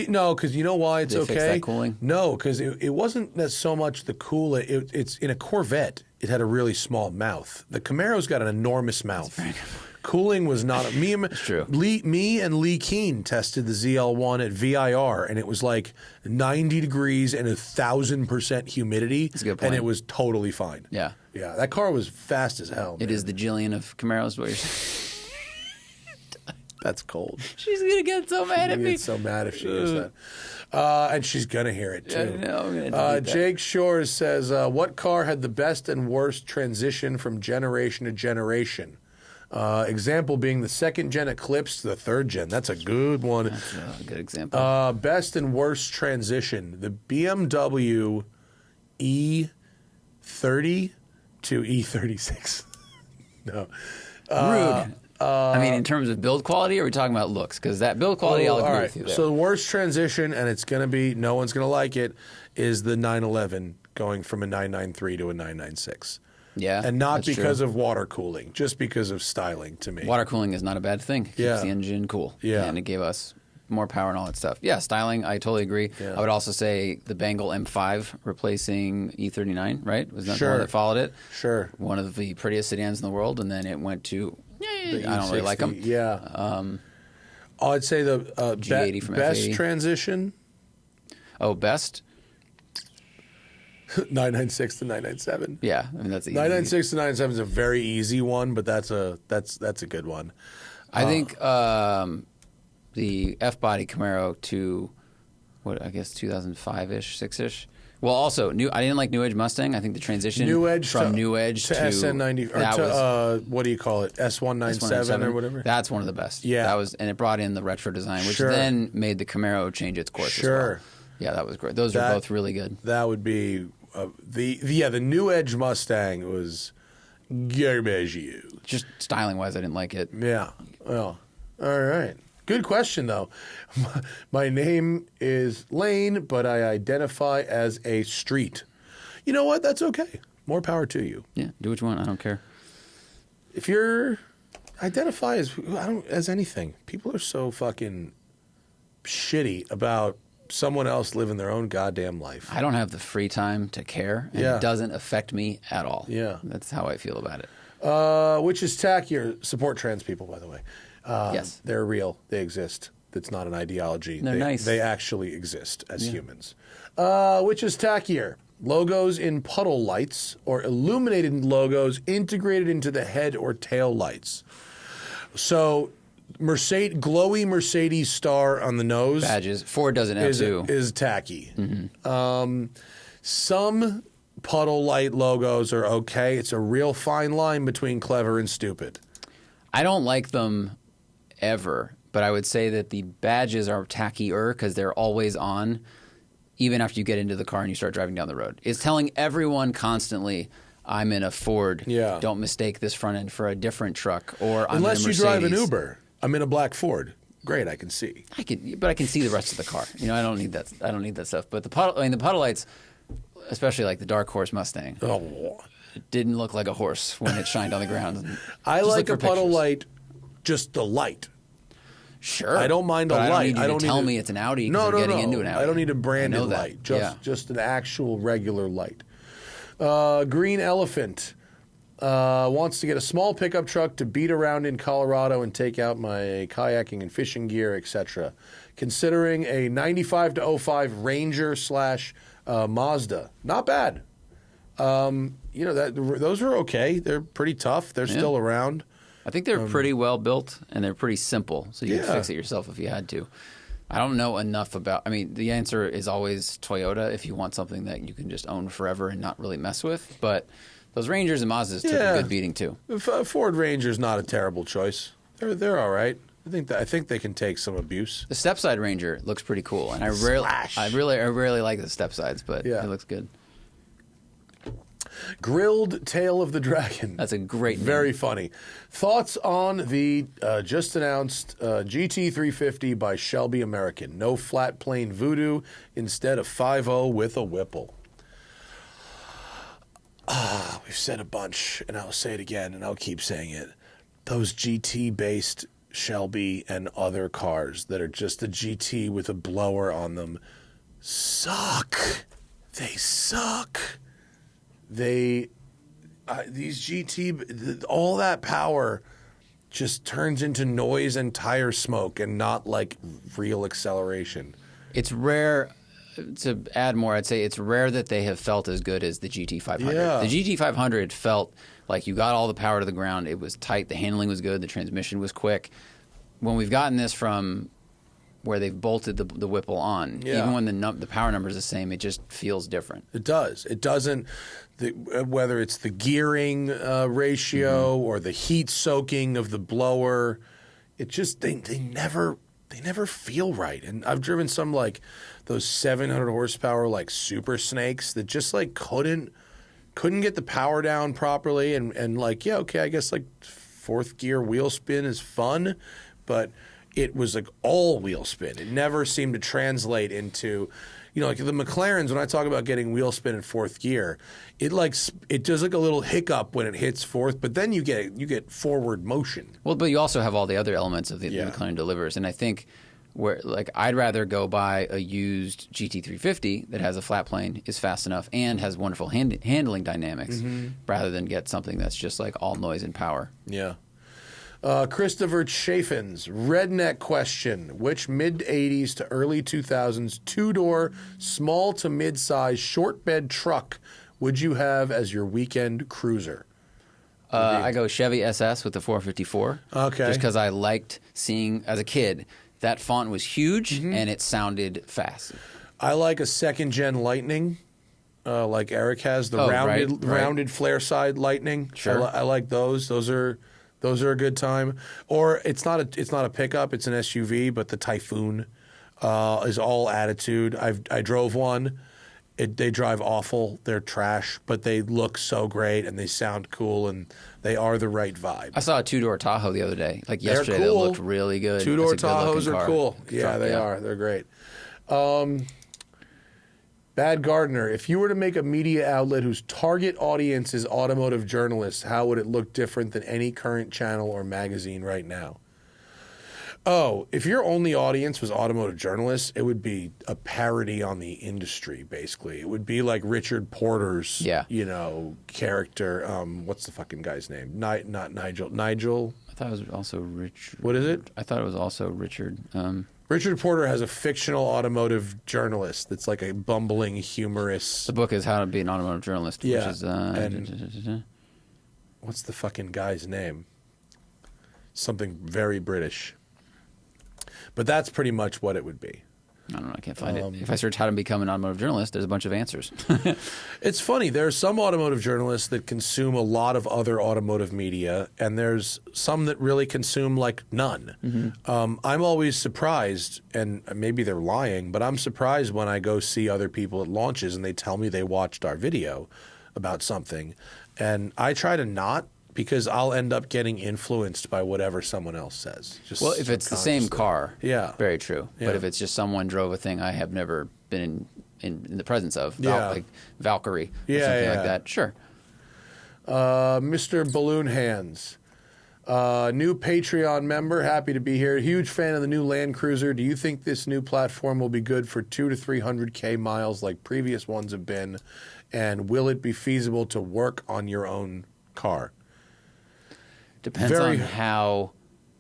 No, because you know why it's okay? Fix that cooling? No, because it wasn't that so much the cooling. It's in a Corvette. It had a really small mouth. The Camaro's got an enormous mouth. Cooling was not. True. Me and Lee Keene tested the ZL1 at VIR, and it was like 90 degrees and 1,000% humidity, That's a good point. and it was totally fine. Yeah. Yeah, that car was fast as hell. It is the Jillian of Camaros. What you're saying. That's cold. She's going to get so mad at me. Get so mad if she hears that. And she's going to hear it, too. I know, I'm gonna delete that. Jake Shores says, what car had the best and worst transition from generation to generation? Example being the 2nd gen Eclipse to the 3rd gen. That's a good one. That's a good example. Best and worst transition. The BMW E30 to E36. No. Rude. I mean, in terms of build quality, or are we talking about looks? Because that build quality, I'll agree with you there. So the worst transition, and it's going to be, no one's going to like it, is the 911 going from a 993 to a 996. Yeah, and not because of water cooling, just because of styling to me. Water cooling is not a bad thing. It keeps the engine cool. Yeah. And it gave us more power and all that stuff. Yeah, styling, I totally agree. Yeah. I would also say the Bengal M5 replacing E39, right? Was that the one that followed it? Sure. One of the prettiest sedans in the world, and then it went to, I don't really like them. Yeah. I'd say the G80 from best F80. transition. Oh, best? 996 to 997. Yeah, I mean that's easy. 996 to 997 is a very easy one, but that's a good one. I think the F-body Camaro to what I guess 2005-ish, 6-ish. Well, also I didn't like New Edge Mustang. I think the transition from New Edge to SN90 or to what do you call it? S197 or whatever. That's one of the best. Yeah, that was, and it brought in the retro design, which then made the Camaro change its course. As well. Yeah, that was great. Those are both really good. That would be the New Edge Mustang was garbage. Just styling wise, I didn't like it. Yeah. Well, all right. Good question though. My name is Lane, but I identify as a street. You know what? That's okay. More power to you. Yeah, do what you want. I don't care. If you're identify as anything, people are so fucking shitty about someone else living their own goddamn life. I don't have the free time to care, and it doesn't affect me at all. Yeah. That's how I feel about it. Which is tackier? Support trans people, by the way. Yes. They're real. They exist. It's not an ideology. They're nice. They actually exist as humans. Which is tackier? Logos in puddle lights or illuminated logos integrated into the head or tail lights. So glowy Mercedes star on the nose. Badges. Ford doesn't have two. Is tacky. Mm-hmm. Some puddle light logos are okay. It's a real fine line between clever and stupid. I don't like them ever, but I would say that the badges are tackier because they're always on, even after you get into the car and you start driving down the road. It's telling everyone constantly, I'm in a Ford. Yeah. Don't mistake this front end for a different truck. Or I'm Unless in a Mercedes. you drive an Uber. I'm in a black Ford. Great, I can see. But I can see the rest of the car. You know, I don't need that. I don't need that stuff. But the puddle lights, especially like the Dark Horse Mustang, it didn't look like a horse when it shined on the ground. I like a puddle light, just the light. Sure, I don't mind a light. I don't need to tell me it's an Audi. No, I'm getting into an Audi. I don't need a branded light. Just an actual regular light. Green Elephant wants to get a small pickup truck to beat around in Colorado and take out my kayaking and fishing gear, etc. Considering a 95 to 05 Ranger / Mazda, not bad. Those are okay. They're pretty tough. They're still around. I think they're pretty well built and they're pretty simple, so you could fix it yourself if you had to. I don't know enough about. I mean, the answer is always Toyota if you want something that you can just own forever and not really mess with. But those Rangers and Mazdas took a good beating too. Ford Ranger's not a terrible choice. They're all right. I think they can take some abuse. The step-side Ranger looks pretty cool, and I rarely like the step-sides, but it looks good. Grilled Tail of the Dragon. That's a great name. Very funny. Thoughts on the just announced GT350 by Shelby American. No flat plane voodoo, instead of 5.0 with a Whipple. We've said a bunch, and I'll say it again, and I'll keep saying it. Those GT-based Shelby and other cars that are just a GT with a blower on them suck. They suck. These GT, all that power just turns into noise and tire smoke and not like real acceleration. It's rare, to add more, I'd say it's rare that they have felt as good as the GT500. Yeah. The GT500 felt like you got all the power to the ground. It was tight. The handling was good. The transmission was quick. When we've gotten this from where they've bolted the Whipple on. Yeah. Even when the power number is the same, it just feels different. It does. It doesn't. Whether it's the gearing ratio or the heat soaking of the blower, it just they never feel right. And I've driven some like those 700 horsepower like Super Snakes that just like couldn't get the power down properly. And like, yeah, okay, I guess like fourth gear wheel spin is fun, but it was like all wheel spin. It never seemed to translate into, like the McLarens, when I talk about getting wheel spin in fourth gear, it does like a little hiccup when it hits fourth, but then you get forward motion. Well, but you also have all the other elements of the McLaren delivers. And I think I'd rather go buy a used GT350 that has a flat plane, is fast enough, and has wonderful handling dynamics, rather than get something that's just like all noise and power. Yeah. Christopher Chaffins, redneck question. Which mid-'80s to early 2000s two-door, small to mid-size, short bed truck would you have as your weekend cruiser? I go Chevy SS with the 454. Okay. Just because I liked seeing, as a kid, that font was huge and it sounded fast. I like a second-gen Lightning, like Eric has, the rounded flare side Lightning. Sure. I like those. Those are a good time. Or it's not a pickup; it's an SUV. But the Typhoon is all attitude. I drove one. They drive awful. They're trash, but they look so great and they sound cool and they are the right vibe. I saw a two-door Tahoe the other day, like yesterday. They're cool. That looked really good. Two-door Tahoes are cool. Yeah, they are. They're great. Bad Gardener, if you were to make a media outlet whose target audience is automotive journalists, how would it look different than any current channel or magazine right now? Oh, if your only audience was automotive journalists, it would be a parody on the industry, basically. It would be like Richard Porter's, character. What's the fucking guy's name? Not Nigel. Nigel? I thought it was also Richard. What is it? I thought it was also Richard. Richard Porter has a fictional automotive journalist that's like a bumbling, humorous... The book is How to Be an Automotive Journalist, yeah, which is... what's the fucking guy's name? Something very British. But that's pretty much what it would be. I don't know. I can't find it. If I search how to become an automotive journalist, there's a bunch of answers. It's funny. There are some automotive journalists that consume a lot of other automotive media, and there's some that really consume like none. I'm always surprised, and maybe they're lying, but I'm surprised when I go see other people at launches and they tell me they watched our video about something. And I try to not, because I'll end up getting influenced by whatever someone else says. Well, if it's the same car, very true. Yeah. But if it's just someone drove a thing I have never been in the presence of, like Valkyrie or something like that, sure. Mr. Balloon Hands, new Patreon member, happy to be here. Huge fan of the new Land Cruiser. Do you think this new platform will be good for 200 to 300K miles like previous ones have been? And will it be feasible to work on your own car? Depends on how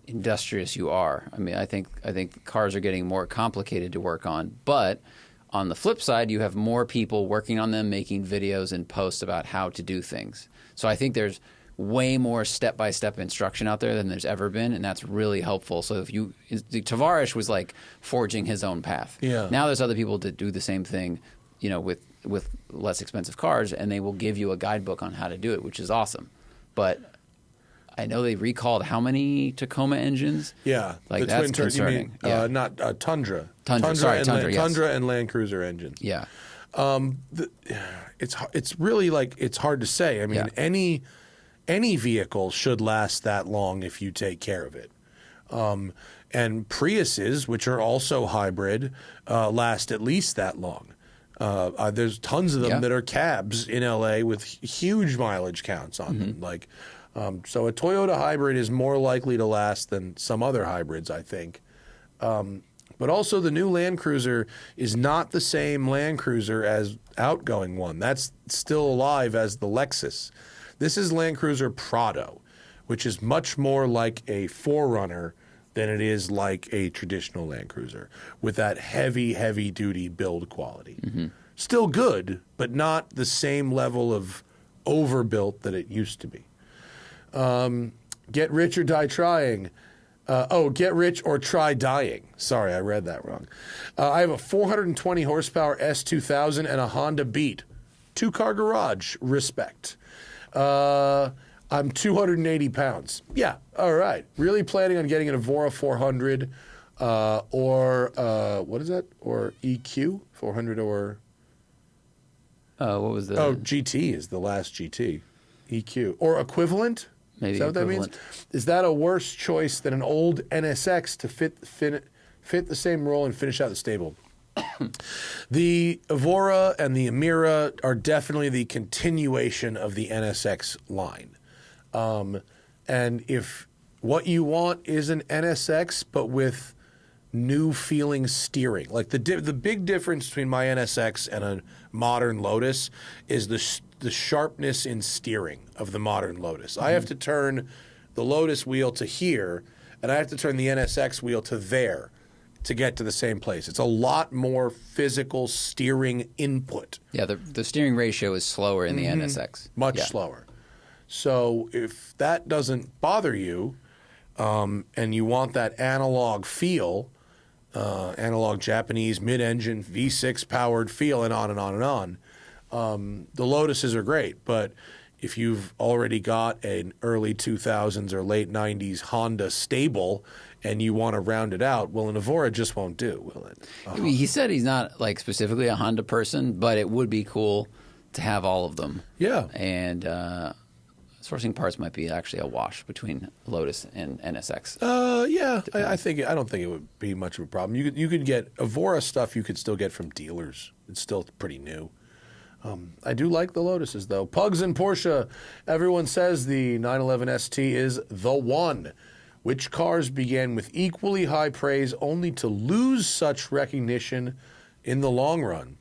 industrious you are. I mean, I think cars are getting more complicated to work on. But on the flip side, you have more people working on them, making videos and posts about how to do things. So I think there's way more step-by-step instruction out there than there's ever been, and that's really helpful. So if Tavares was like forging his own path. Yeah. Now there's other people that do the same thing, with less expensive cars, and they will give you a guidebook on how to do it, which is awesome. But I know they recalled how many Tacoma engines? Yeah. Like, that's concerning. Not Tundra. Tundra and Land Cruiser engines. Yeah. It's really like, it's hard to say. I mean, any vehicle should last that long if you take care of it. And Priuses, which are also hybrid, last at least that long. There's tons of them that are cabs in LA with huge mileage counts on them. Like, so a Toyota hybrid is more likely to last than some other hybrids, I think. But also the new Land Cruiser is not the same Land Cruiser as outgoing one. That's still alive as the Lexus. This is Land Cruiser Prado, which is much more like a 4Runner than it is like a traditional Land Cruiser, with that heavy, heavy-duty build quality. Still good, but not the same level of overbuilt that it used to be. Get rich or die trying. Get rich or try dying. Sorry, I read that wrong. I have a 420 horsepower S2000 and a Honda Beat. 2-car garage. Respect. I'm 280 pounds. Yeah, all right. Really planning on getting an Evora 400 or what is that? Or EQ 400 or... what was the... Oh, GT is the last GT. EQ. Or equivalent? Maybe is that what that means? Is that a worse choice than an old NSX to fit the same role and finish out the stable? The Evora and the Emira are definitely the continuation of the NSX line. And if what you want is an NSX but with new feeling steering, like the big difference between my NSX and a modern Lotus is the sharpness in steering of the modern Lotus. I have to turn the Lotus wheel to here, and I have to turn the NSX wheel to there to get to the same place. It's a lot more physical steering input. Yeah, the steering ratio is slower in the NSX. Much slower. So if that doesn't bother you, and you want that analog feel, analog Japanese mid-engine V6 powered feel, and on and on and on, the Lotuses are great. But if you've already got an early 2000s or late 90s Honda stable and you want to round it out, well, an Evora just won't do, will it? I mean, he said he's not like specifically a Honda person, but it would be cool to have all of them. Yeah. And sourcing parts might be actually a wash between Lotus and NSX. Yeah, I don't think it would be much of a problem. You could get Evora stuff. You could still get from dealers. It's still pretty new. I do like the Lotuses though. Pugs and Porsche. Everyone says the 911 ST is the one. Which cars began with equally high praise only to lose such recognition in the long run?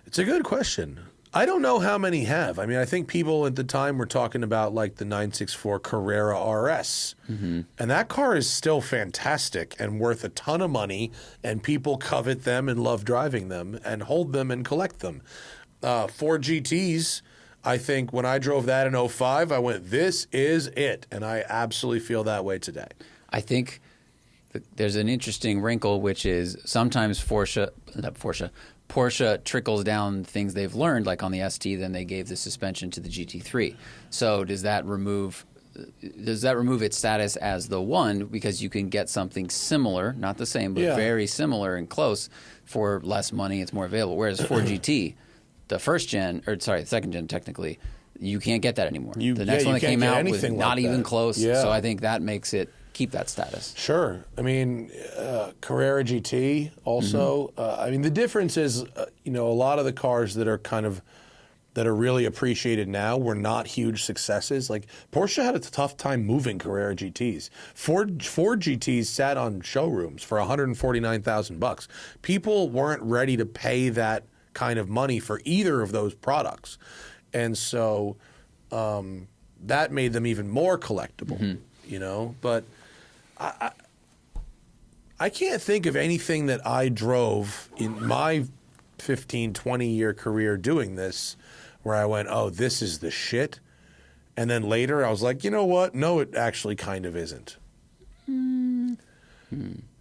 It's a good question. I don't know how many have. I mean, I think people at the time were talking about like the 964 Carrera RS. And that car is still fantastic and worth a ton of money, and people covet them and love driving them and hold them and collect them. Ford GTs, I think when I drove that in 05, I went, this is it. And I absolutely feel that way today. I think there's an interesting wrinkle, which is sometimes Porsche trickles down things they've learned, like on the ST, then they gave the suspension to the GT3. So does that remove its status as the one because you can get something similar, not the same, but very similar and close for less money, it's more available. Whereas Ford GT, the second gen technically, you can't get that anymore. The next one that came out was not even close. Yeah. So I think that makes it keep that status. Sure. I mean, Carrera GT also. I mean, the difference is, a lot of the cars that are really appreciated now were not huge successes. Like Porsche had a tough time moving Carrera GTs. Ford GTs sat on showrooms for $149,000. People weren't ready to pay that kind of money for either of those products, and so that made them even more collectible. But I can't think of anything that I drove in my 15, 20-year career doing this where I went, oh, this is the shit. And then later I was like, you know what? No, it actually kind of isn't.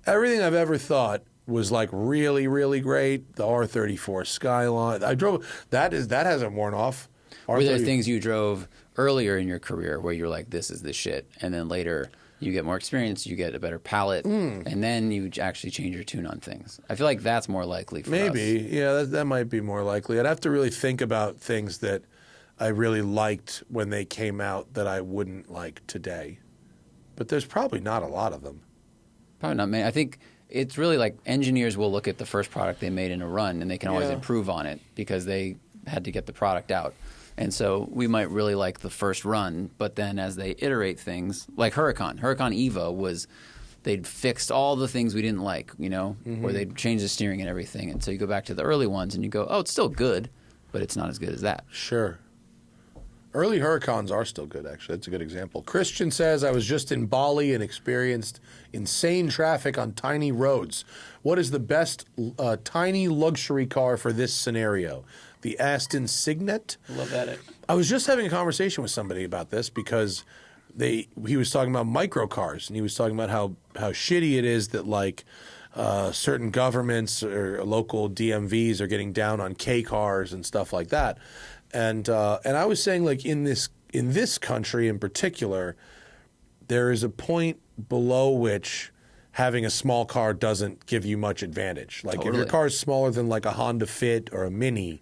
Everything I've ever thought was like really, really great. The R34 Skyline. I drove that hasn't worn off. Were there things you drove earlier in your career where you're like, this is the shit, and then later you get more experience, you get a better palate, and then you actually change your tune on things? I feel like that's more likely for us. Yeah, that might be more likely. I'd have to really think about things that I really liked when they came out that I wouldn't like today. But there's probably not a lot of them. Probably not many. I think it's really like engineers will look at the first product they made in a run, and they can always improve on it because they had to get the product out. And so we might really like the first run, but then as they iterate things, like Huracan Evo they'd fixed all the things we didn't like, or they'd changed the steering and everything. And so you go back to the early ones and you go, oh, it's still good, but it's not as good as that. Sure. Early Huracans are still good, actually. That's a good example. Christian says, I was just in Bali and experienced insane traffic on tiny roads. What is the best tiny luxury car for this scenario? The Aston Signet? Love that. I was just having a conversation with somebody about this because he was talking about microcars, and he was talking about how shitty it is that like certain governments or local DMVs are getting down on K cars and stuff like that. And I was saying, like, in this country in particular, there is a point below which having a small car doesn't give you much advantage. Like, if your car is smaller than like a Honda Fit or a Mini,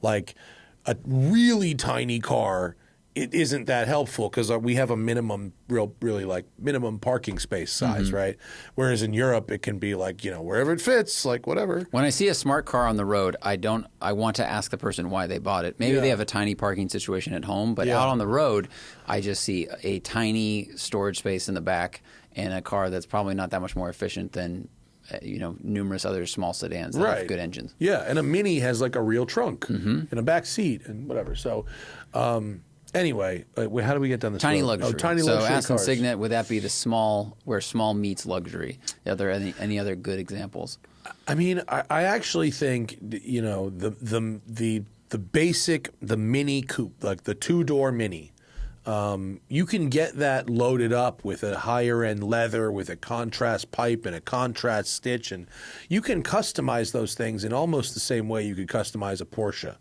like a really tiny car, it isn't that helpful because we have a minimum, really like minimum parking space size, right? Whereas in Europe, it can be like, wherever it fits, like whatever. When I see a smart car on the road, I want to ask the person why they bought it. Maybe they have a tiny parking situation at home, but out on the road, I just see a tiny storage space in the back and a car that's probably not that much more efficient than numerous other small sedans that have good engines. Yeah, and a Mini has like a real trunk and a back seat and whatever. So anyway, how do we get down this tiny road? luxury? Tiny so luxury Aston cars. Signet, would that be where small meets luxury? Are there any other good examples? I mean, I actually think the basic, the Mini coupe, like the 2-door Mini. You can get that loaded up with a higher end leather, with a contrast pipe and a contrast stitch, and you can customize those things in almost the same way you could customize a Porsche.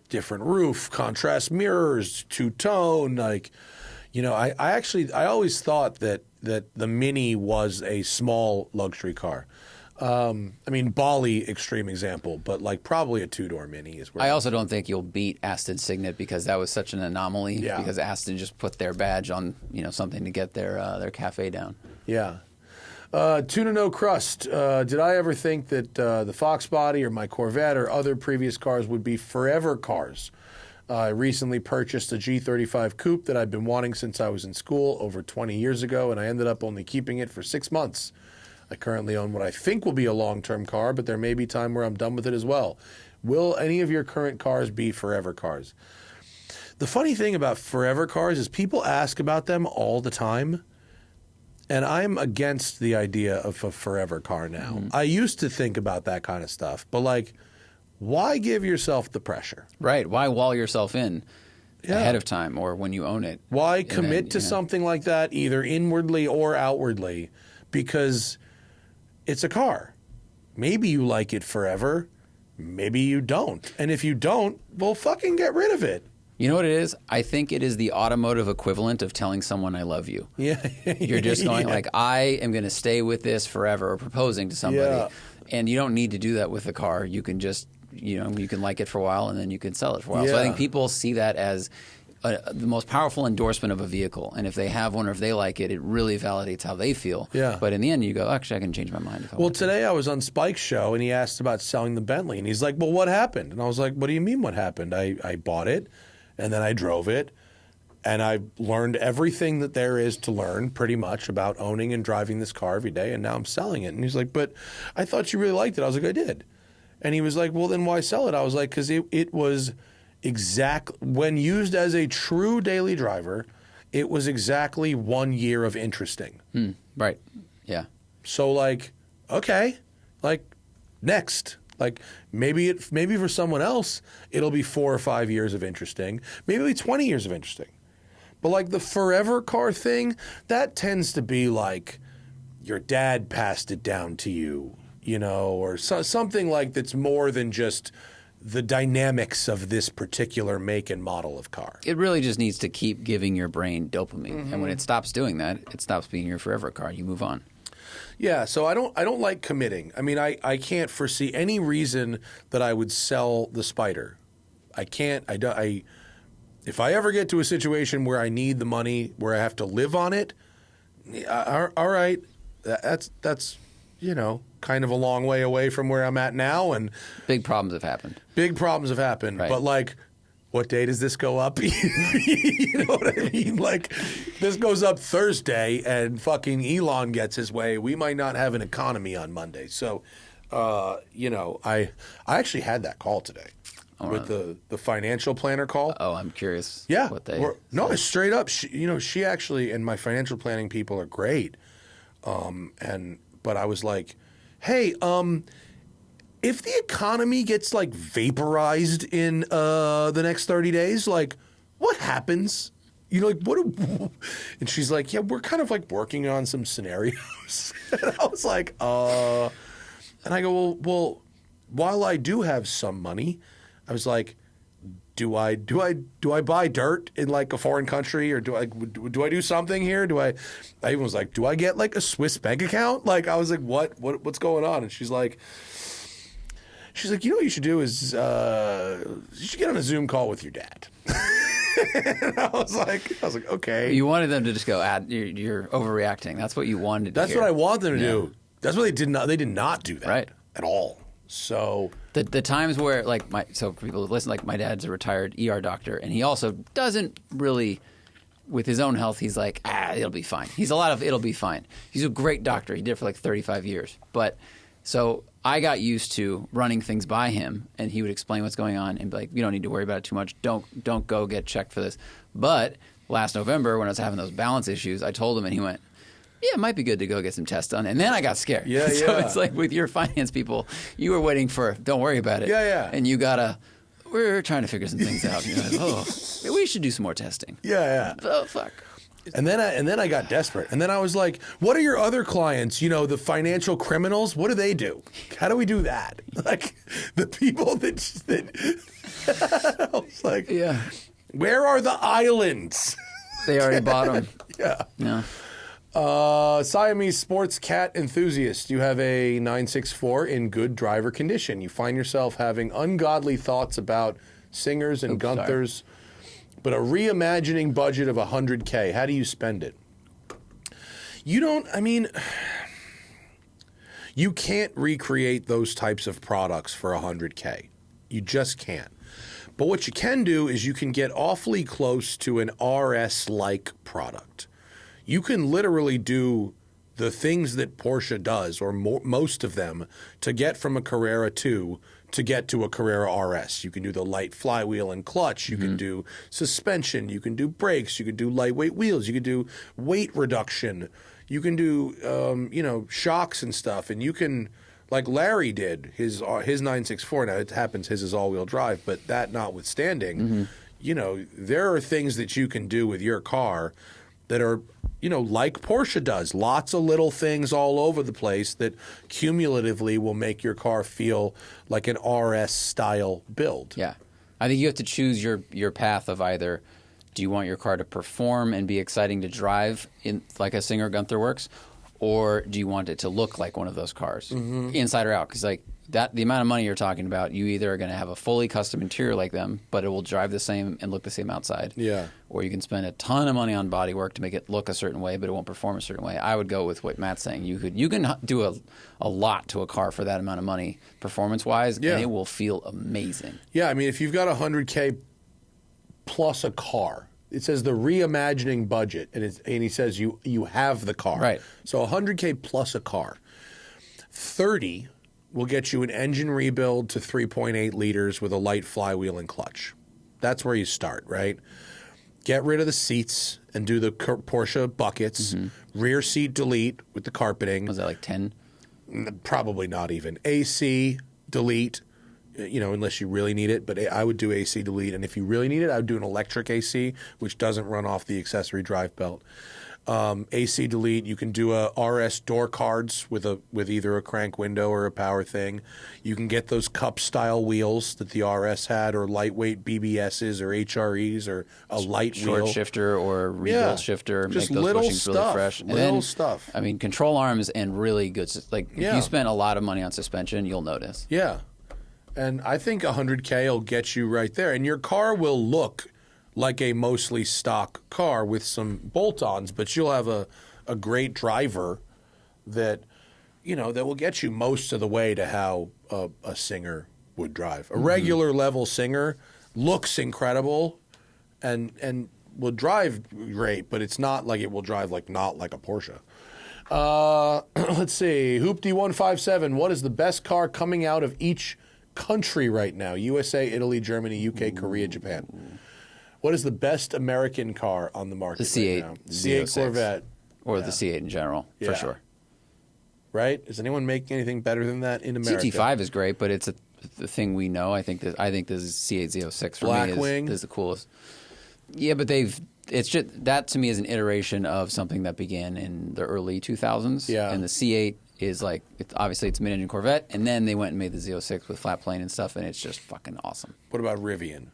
Different roof, contrast mirrors, two-tone. Like, I always thought that the Mini was a small luxury car. I mean, Bali, extreme example, but like probably a 2-door Mini is where I also don't think you'll beat Aston Signet because that was such an anomaly. Yeah. Because Aston just put their badge on, something to get their cafe down. Yeah. Tuna no crust. Did I ever think that the Fox body or my Corvette or other previous cars would be forever cars? I recently purchased a G35 coupe that I've been wanting since I was in school over 20 years ago, and I ended up only keeping it for 6 months. I currently own what I think will be a long-term car, but there may be time where I'm done with it as well. Will any of your current cars be forever cars? The funny thing about forever cars is people ask about them all the time. And I'm against the idea of a forever car now. I used to think about that kind of stuff, but like, why give yourself the pressure? Right. Why wall yourself in ahead of time or when you own it? Why commit to something like that, either inwardly or outwardly? Because it's a car. Maybe you like it forever. Maybe you don't. And if you don't, well, fucking get rid of it. You know what it is? I think it is the automotive equivalent of telling someone I love you. Yeah. You're just going like, I am going to stay with this forever, or proposing to somebody. Yeah. And you don't need to do that with a car. You can just, you can like it for a while and then you can sell it for a while. So I think people see that as the most powerful endorsement of a vehicle. And if they have one or if they like it, it really validates how they feel. Yeah. But in the end, you go, actually, I can change my mind. Well, today I was on Spike's show and he asked about selling the Bentley. And he's like, well, what happened? And I was like, what do you mean what happened? I bought it. And then I drove it, and I learned everything that there is to learn pretty much about owning and driving this car every day, and now I'm selling it. And he's like, but I thought you really liked it. I was like, I did. And he was like, well, then why sell it? I was like, because it was when used as a true daily driver, it was exactly 1 year of interesting. Right. Yeah. So, like, okay, like, next. Like, maybe for someone else, it'll be 4 or 5 years of interesting. Maybe it'll be 20 years of interesting. But, like, the forever car thing, that tends to be like your dad passed it down to you, or something like that's more than just the dynamics of this particular make and model of car. It really just needs to keep giving your brain dopamine. And when it stops doing that, it stops being your forever car. You move on. Yeah, so I don't like committing. I mean, I can't foresee any reason that I would sell the Spider. I can't. If I ever get to a situation where I need the money, where I have to live on it, all right, that's kind of a long way away from where I'm at now, and big problems have happened. Right. But like, what day does this go up? You know what I mean? Like, this goes up Thursday and fucking Elon gets his way. We might not have an economy on Monday. So, I actually had that call today with the financial planner call. Oh, I'm curious. Yeah. What they no, it's straight up. She actually, and my financial planning people are great. But I was like, hey, if the economy gets like vaporized in the next 30 days, like what happens? you know, like, what? And she's like, yeah, we're kind of like working on some scenarios. And I was like, and I go, well, while I do have some money, I was like, do I buy dirt in like a foreign country, or do I do something here? I even was like, do I get like a Swiss bank account? Like, I was like, what's going on? And she's like, you know what you should do is you should get on a Zoom call with your dad. And I was like, okay. You wanted them to just go, you're overreacting. That's what you wanted to That's hear. what I want them to do. That's what they did not. They did not do that at all. So the times where so for people who listen, like my dad's a retired ER doctor, and he also doesn't really, with his own health, he's like, it'll be fine. He's a lot of it'll be fine. He's a great doctor. He did it for like 35 years. But so I got used to running things by him, and he would explain what's going on and be like, you don't need to worry about it too much. Don't go get checked for this. But last November, when I was having those balance issues, I told him, and he went, yeah, it might be good to go get some tests done. And then I got scared. Yeah, so it's like with your finance people, you were waiting for, don't worry about it. Yeah. And you we're trying to figure some things out. And you're like, we should do some more testing. Yeah. Oh, fuck. And then I got desperate. And then I was like, what are your other clients? You know, the financial criminals, what do they do? How do we do that? Like, the people that I was like, yeah. Where are the islands? They already bought them. Yeah. Siamese sports cat enthusiast. You have a 964 in good driver condition. You find yourself having ungodly thoughts about singers and Gunthers, but a reimagining budget of $100K. How do you spend it? You can't recreate those types of products for $100K. You just can't. But what you can do is you can get awfully close to an RS-like product. You can literally do the things that Porsche does, or most of them, to get from a Carrera 2 to get to a Carrera RS. You can do the light flywheel and clutch. You can do suspension. You can do brakes. You can do lightweight wheels. You can do weight reduction. You can do, shocks and stuff. And you can, like Larry did, his 964. Now, it happens his is all-wheel drive, but that notwithstanding, there are things that you can do with your car that are, like Porsche does. Lots of little things all over the place that cumulatively will make your car feel like an RS-style build. Yeah. I think you have to choose your path of either, do you want your car to perform and be exciting to drive in like a Singer Gunther Werks, or do you want it to look like one of those cars, inside or out? Because the amount of money you're talking about, you either are going to have a fully custom interior like them, but it will drive the same and look the same outside. Yeah. Or you can spend a ton of money on bodywork to make it look a certain way, but it won't perform a certain way. I would go with what Matt's saying. You can do a lot to a car for that amount of money, performance-wise, and it will feel amazing. Yeah, if you've got $100K plus a car, it says the reimagining budget, and he says you have the car. Right. So $100K plus a car. 30 will get you an engine rebuild to 3.8 liters with a light flywheel and clutch. That's where you start, right? Get rid of the seats and do the Porsche buckets. Rear seat delete with the carpeting. Was that like 10? Probably not even. AC delete, unless you really need it. But I would do AC delete. And if you really need it, I would do an electric AC, which doesn't run off the accessory drive belt. AC delete. You can do a RS door cards with either a crank window or a power thing. You can get those cup style wheels that the RS had, or lightweight BBSs or HREs, or a light short wheel shifter or a rebuild shifter. Just make those little bushings stuff. really fresh. Little stuff. Control arms and really good. If you spend a lot of money on suspension, you'll notice. Yeah, and I think $100K will get you right there, and your car will look like a mostly stock car with some bolt-ons, but you'll have a great driver that will get you most of the way to how a Singer would drive. A regular level Singer looks incredible and will drive great, but it's not like it will drive not like a Porsche. Let's see. Hoopty157, what is the best car coming out of each country right now? USA, Italy, Germany, UK, Korea, Japan. What is the best American car on the market The C8. right now? C8 Corvette. Or the C8 in general, for sure. Right? Is anyone making anything better than that in America? CT5 is great, but it's the thing we know. I think the C8 Z06 for me is the coolest. Yeah, but it's just that to me is an iteration of something that began in the early 2000s. Yeah. And the C8 is like, obviously it's a mid-engine Corvette, and then they went and made the Z06 with flat plane and stuff, and it's just fucking awesome. What about Rivian?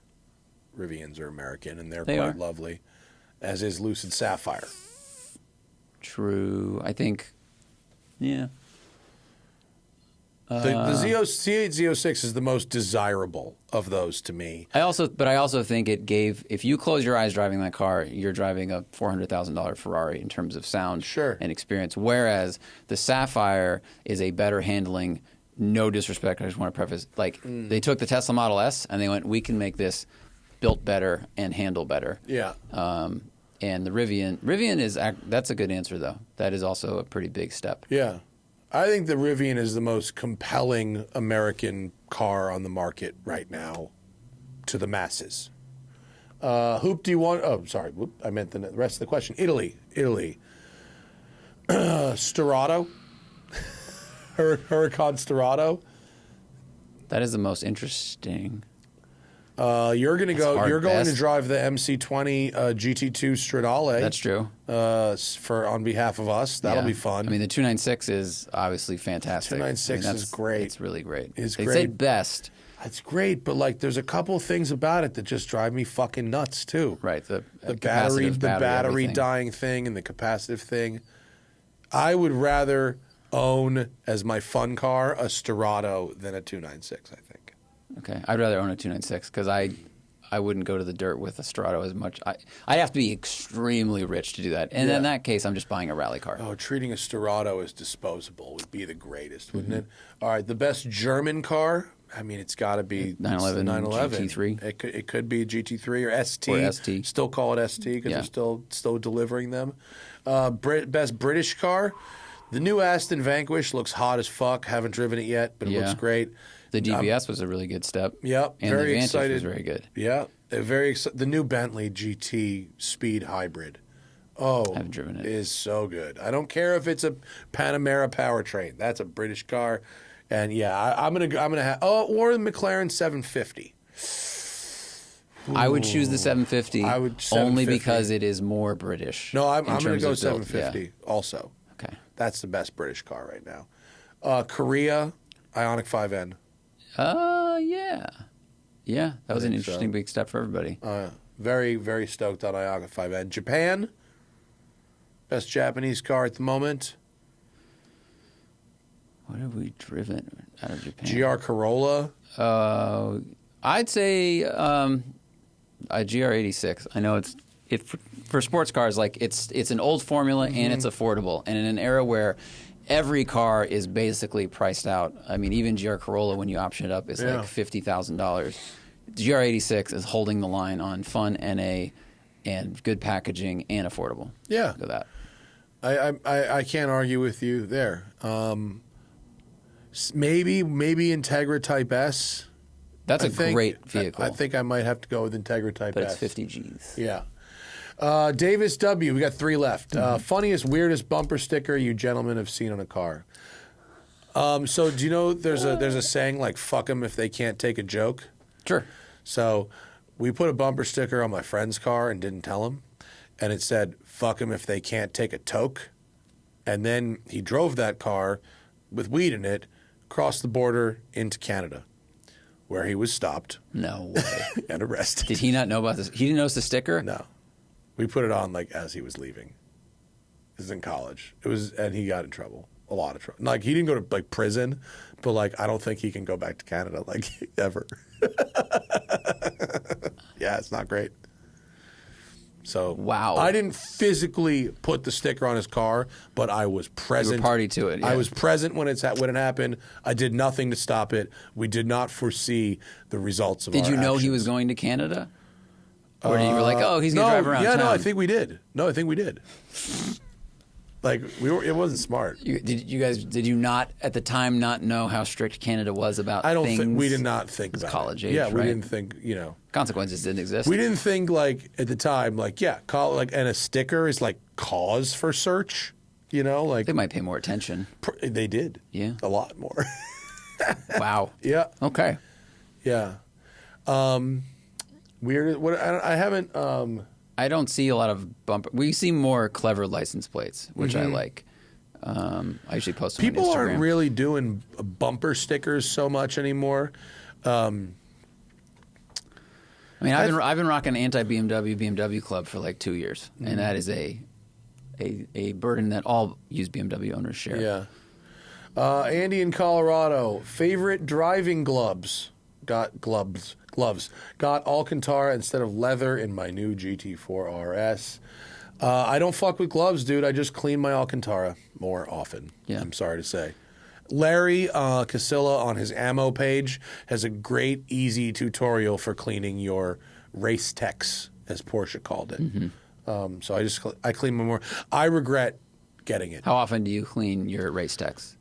Rivians are American, and they're They quite are. lovely, as is Lucid Sapphire. True. I think, yeah. The C8 Z06 is the most desirable of those to me. I also think it gave, if you close your eyes driving that car, you're driving a $400,000 Ferrari in terms of sound and experience. Whereas the Sapphire is a better handling, no disrespect, I just want to preface, like they took the Tesla Model S and they went, we can make this built better and handle better. Yeah. And the Rivian is, that's a good answer though. That is also a pretty big step. Yeah. I think the Rivian is the most compelling American car on the market right now to the masses. Hoop, do you want... Oh, sorry. Whoop, I meant the rest of the question. Italy. Storado. Huracan Storado. That is the most interesting... You're going to go. You're going best. to drive the MC20 GT2 Stradale. That's true. On behalf of us, that'll be fun. I mean, the 296 is obviously fantastic. 296 is great. It's really great. It's they great. say best. It's great, but like, there's a couple things about it that just drive me fucking nuts too. Right. The battery dying thing, and the capacitive thing. I would rather own as my fun car a Storado than a 296. I think. Okay, I'd rather own a 296 because I wouldn't go to the dirt with a Storado as much. I'd have to be extremely rich to do that, and in that case, I'm just buying a rally car. Oh, treating a Storado as disposable would be the greatest, wouldn't it? All right, the best German car. I mean, it's got to be 911 GT3. It could be a GT3 or ST. Or ST. Still call it ST because they're still delivering them. Best British car. The new Aston Vanquish looks hot as fuck. Haven't driven it yet, but it looks great. The DBS was a really good step. Yep, and very the Vantage excited. was very good. Yeah, very excited. The new Bentley GT Speed Hybrid. Oh, I haven't driven it. Is so good. I don't care if it's a Panamera powertrain. That's a British car, and I'm gonna have or the McLaren 750. I would choose the 750. I would only because it is more British. No, I'm gonna go 750 also. Okay, that's the best British car right now. Korea Ioniq 5N. Yeah. That was an interesting big step for everybody. Very, very stoked on Ioniq 5N. Japan, best Japanese car at the moment. What have we driven out of Japan? GR Corolla. I'd say a GR86. I know it's for sports cars. Like it's an old formula and it's affordable, and in an era where every car is basically priced out. I mean, even GR Corolla, when you option it up, is like $50,000. GR86 is holding the line on fun, NA, and good packaging and affordable. Yeah, look at that. I can't argue with you there. Maybe Integra Type S. That's a great vehicle. I think I might have to go with Integra Type S. But it's 50 Gs. Yeah. Davis W. We got 3 left. Funniest, weirdest bumper sticker you gentlemen have seen on a car. So do you know there's a saying like "fuck them if they can't take a joke"? Sure. So we put a bumper sticker on my friend's car and didn't tell him, and it said "fuck them if they can't take a toke," and then he drove that car with weed in it across the border into Canada, where he was stopped. No way. And arrested. Did he not know about this? He didn't notice the sticker? No. We put it on like as he was leaving. This is in college. And he got in trouble, a lot of trouble. Like he didn't go to like prison, but like I don't think he can go back to Canada like ever. Yeah, it's not great. So wow, I didn't physically put the sticker on his car, but I was present. You were party to it. Yeah. I was present when it happened. I did nothing to stop it. We did not foresee the results of. Did you know actions. he was going to Canada? Or you were like, oh, he's going to drive around town. No, I think we did. Like it wasn't smart. Did you not at the time not know how strict Canada was about things? We did not think about college it. age. Yeah, we right? didn't think. Consequences didn't exist. We didn't think like at the time and a sticker is like cause for search. Like they might pay more attention. They did. Yeah, a lot more. Wow. Yeah. Okay. Yeah. Weird. What I haven't. I don't see a lot of bumper. We see more clever license plates, which I like. I usually post them on Instagram. People aren't really doing bumper stickers so much anymore. I mean, I've been rocking anti-BMW Club for like 2 years, and that is a burden that all used BMW owners share. Yeah. Andy in Colorado, favorite driving gloves. Got gloves. Got Alcantara instead of leather in my new GT4 RS. I don't fuck with gloves, dude. I just clean my Alcantara more often. Yeah. I'm sorry to say. Larry Casilla on his ammo page has a great, easy tutorial for cleaning your race techs, as Porsche called it. Mm-hmm. So I clean them more. I regret getting it. How often do you clean your race techs?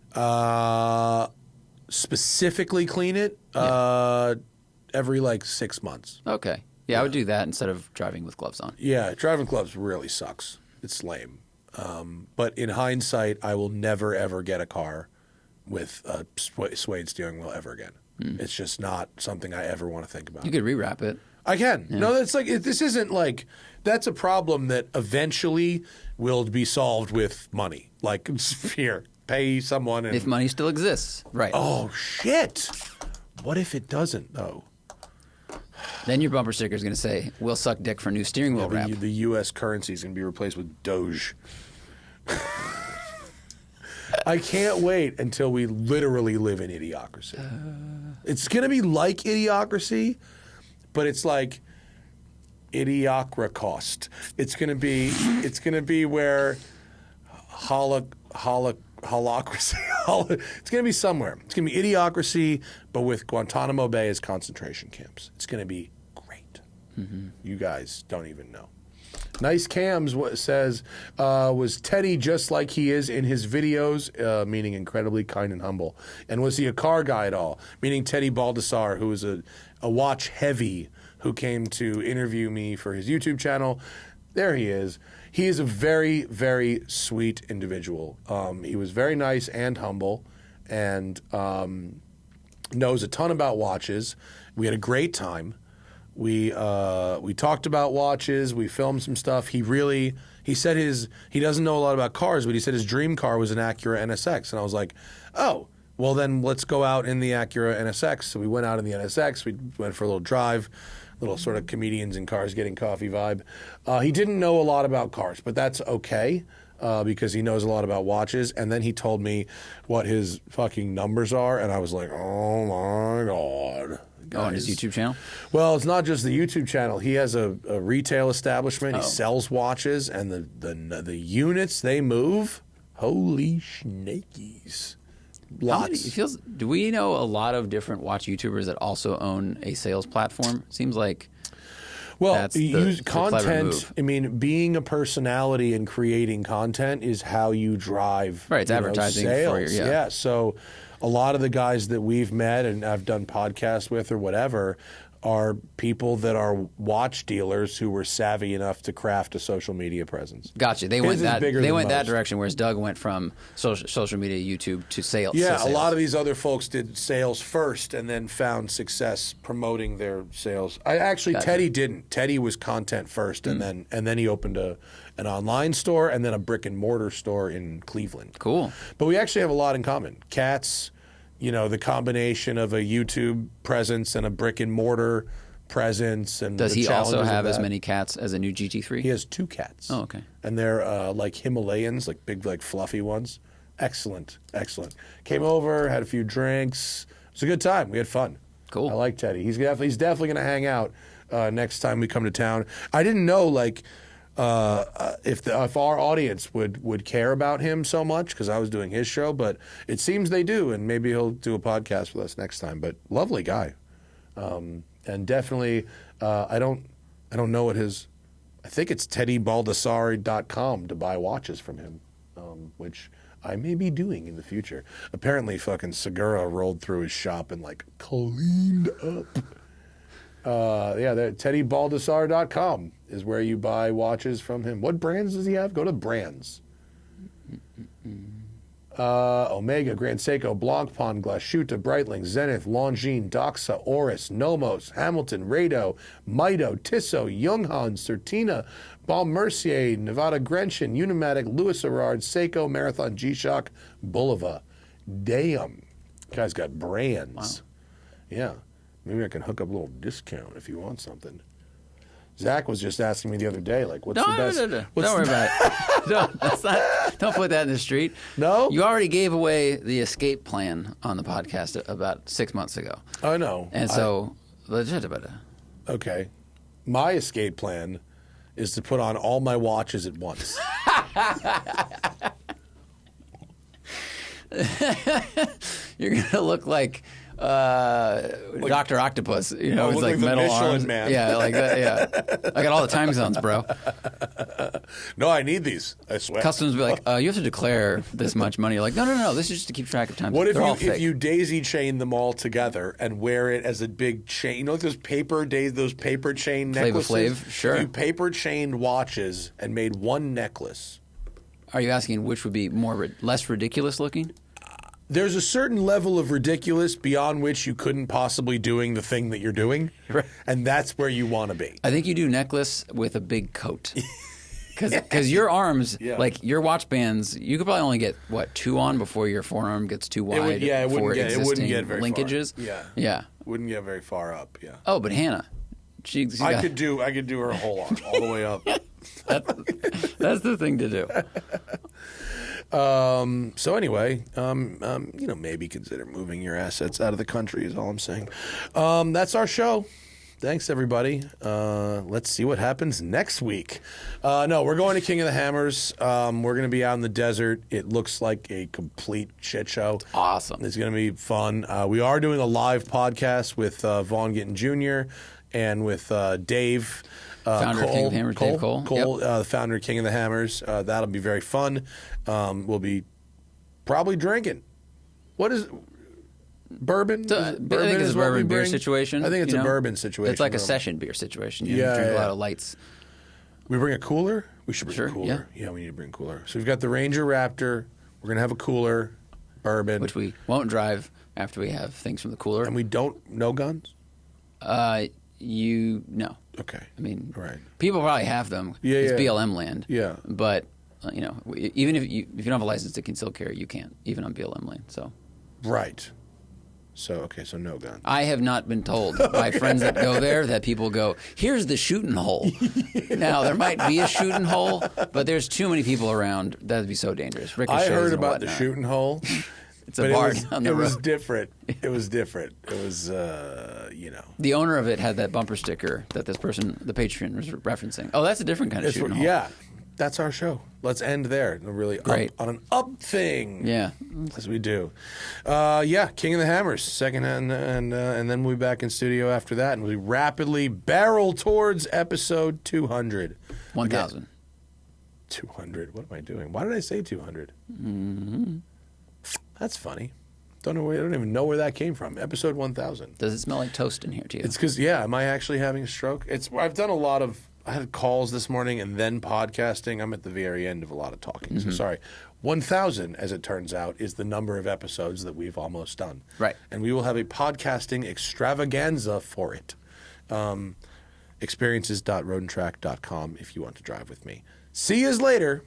Specifically clean it every like 6 months. Okay. Yeah, I would do that instead of driving with gloves on. Yeah, driving gloves really sucks. It's lame. But in hindsight, I will never, ever get a car with a suede steering wheel ever again. It's just not something I ever want to think about. You could rewrap it. I can. Yeah. No, that's like this isn't like that's a problem that eventually will be solved with money. Like here, pay someone. And, if money still exists, right? Oh shit! What if it doesn't though? Then your bumper sticker is going to say, "We'll suck dick for new steering wheel wrap." The U.S. currency is going to be replaced with Doge. I can't wait until we literally live in idiocracy. It's going to be like idiocracy, but it's like idiocracost. It's going to be where holocracy. It's going to be somewhere. It's going to be idiocracy, but with Guantanamo Bay as concentration camps. It's going to be great. Mm-hmm. You guys don't even know. Nice Cams says, was Teddy just like he is in his videos, meaning incredibly kind and humble? And was he a car guy at all? Meaning Teddy Baldassar, who is a watch heavy who came to interview me for his YouTube channel. There he is. He is a very, very sweet individual. He was very nice and humble and knows a ton about watches. We had a great time. We talked about watches. We filmed some stuff. He said he doesn't know a lot about cars, but he said his dream car was an Acura NSX. And I was like, oh, well then let's go out in the Acura NSX. So we went out in the NSX. We went for a little drive, little sort of comedians in cars getting coffee vibe. He didn't know a lot about cars, but that's okay. Because he knows a lot about watches. And then he told me what his fucking numbers are, and I was like, oh my God. Guys. Oh, on his YouTube channel? Well, it's not just the YouTube channel. He has a retail establishment. He sells watches, and the units they move, holy shnikes. Lots. Do we know a lot of different watch YouTubers that also own a sales platform? Seems like... Well, use content. I mean, being a personality and creating content is how you drive. Right, it's advertising sales. For your, yeah. So, a lot of the guys that we've met and I've done podcasts with or whatever are people that are watch dealers who were savvy enough to craft a social media presence. Gotcha. They went that direction, whereas Doug went from social media, YouTube to sales. Yeah, a lot of these other folks did sales first and then found success promoting their sales. Gotcha. Teddy didn't. Teddy was content first, and then he opened an online store and then a brick and mortar store in Cleveland. Cool. But we actually have a lot in common. Cats. The combination of a YouTube presence and a brick and mortar presence. And does he also have as many cats as a new GT3? He has 2 cats. Oh, okay. And they're like Himalayans, like big, like fluffy ones. Excellent. Came over, had a few drinks. It was a good time. We had fun. Cool. I like Teddy. He's definitely going to hang out next time we come to town. I didn't know if our audience would care about him so much because I was doing his show, but it seems they do, and maybe he'll do a podcast with us next time. But lovely guy, and definitely I don't know what his. I think it's TeddyBaldassari.com to buy watches from him, which I may be doing in the future. Apparently, fucking Segura rolled through his shop and cleaned up. TeddyBaldassar.com is where you buy watches from him. What brands does he have? Go to brands. Omega, Grand Seiko, Blancpain, Glashuta, Breitling, Zenith, Longines, Doxa, Oris, Nomos, Hamilton, Rado, Mito, Tissot, Junghans, Certina, Baume Mercier, Nevada Grenchen, Unimatic, Louis Erard, Seiko, Marathon, G-Shock, Bulova. Damn. Guy's got brands. Wow. Yeah. Maybe I can hook up a little discount if you want something. Zach was just asking me the other day, like, what's the best? No. Don't worry about it. Don't put that in the street. No? You already gave away the escape plan on the podcast about 6 months ago. I know. And so, okay. My escape plan is to put on all my watches at once. You're going to look like Dr. Octopus, you know, it's like metal arms. Man. Yeah, like that. Yeah, I got all the time zones, bro. No, I need these. I swear. Customs be like, you have to declare this much money. You're like, no. This is just to keep track of time. What if you daisy chain them all together and wear it as a big chain? You know, like those paper chain necklaces. Flav, sure. If you paper chained watches and made one necklace. Are you asking which would be less ridiculous looking? There's a certain level of ridiculous beyond which you couldn't possibly doing the thing that you're doing, right. And that's where you want to be. I think you do necklace with a big coat, because your arms, like your watch bands, you could probably only get two on before your forearm gets too wide. It wouldn't get very linkages. Far. Yeah, wouldn't get very far up. Yeah. Oh, but Hannah, I could do her whole arm all the way up. That's the thing to do. So anyway, maybe consider moving your assets out of the country is all I'm saying. That's our show. Thanks, everybody. Let's see what happens next week. No, we're going to King of the Hammers. We're going to be out in the desert. It looks like a complete shit show. Awesome. It's going to be fun. We are doing a live podcast with Vaughn Gittin Jr. and with Dave. Founder of King of the Hammers, Dave Cole. Cole, yep. The founder of King of the Hammers. That'll be very fun. We'll be probably drinking. What is bourbon? I think it's a bourbon beer situation. I think it's a bourbon situation. It's like a session beer situation. You drink a lot of lights. We bring a cooler? We should bring a cooler. Yeah, we need to bring a cooler. So we've got the Ranger Raptor. We're going to have a cooler, bourbon. Which we won't drive after we have things from the cooler. And we no guns? No. Okay. I mean, right. People probably have them. Yeah, it's BLM land. Yeah. But, even if you don't have a license to conceal carry, you can't, even on BLM land. So. Right. So no guns. I have not been told by friends that go there that people go, here's the shooting hole. Now, there might be a shooting hole, but there's too many people around. That would be so dangerous. I heard about the shooting hole. It's a bar down the road. It was different. It was different. It was, The owner of it had that bumper sticker that this person, the patron, was referencing. Oh, that's a different kind of shooting hole. Yeah. That's our show. Let's end there. Really Great. On an up thing. Yeah. As we do. King of the Hammers. Second, and then we'll be back in studio after that, and we rapidly barrel towards episode 200. 1,000. 200. What am I doing? Why did I say 200? Mm-hmm. That's funny. I don't even know where that came from. Episode 1000. Does it smell like toast in here to you? It's because, am I actually having a stroke? I've done a lot of, I had calls this morning and then podcasting. I'm at the very end of a lot of talking. Mm-hmm. So sorry. 1,000, as it turns out, is the number of episodes that we've almost done. Right. And we will have a podcasting extravaganza for it. Experiences.roadandtrack.com if you want to drive with me. See yous later.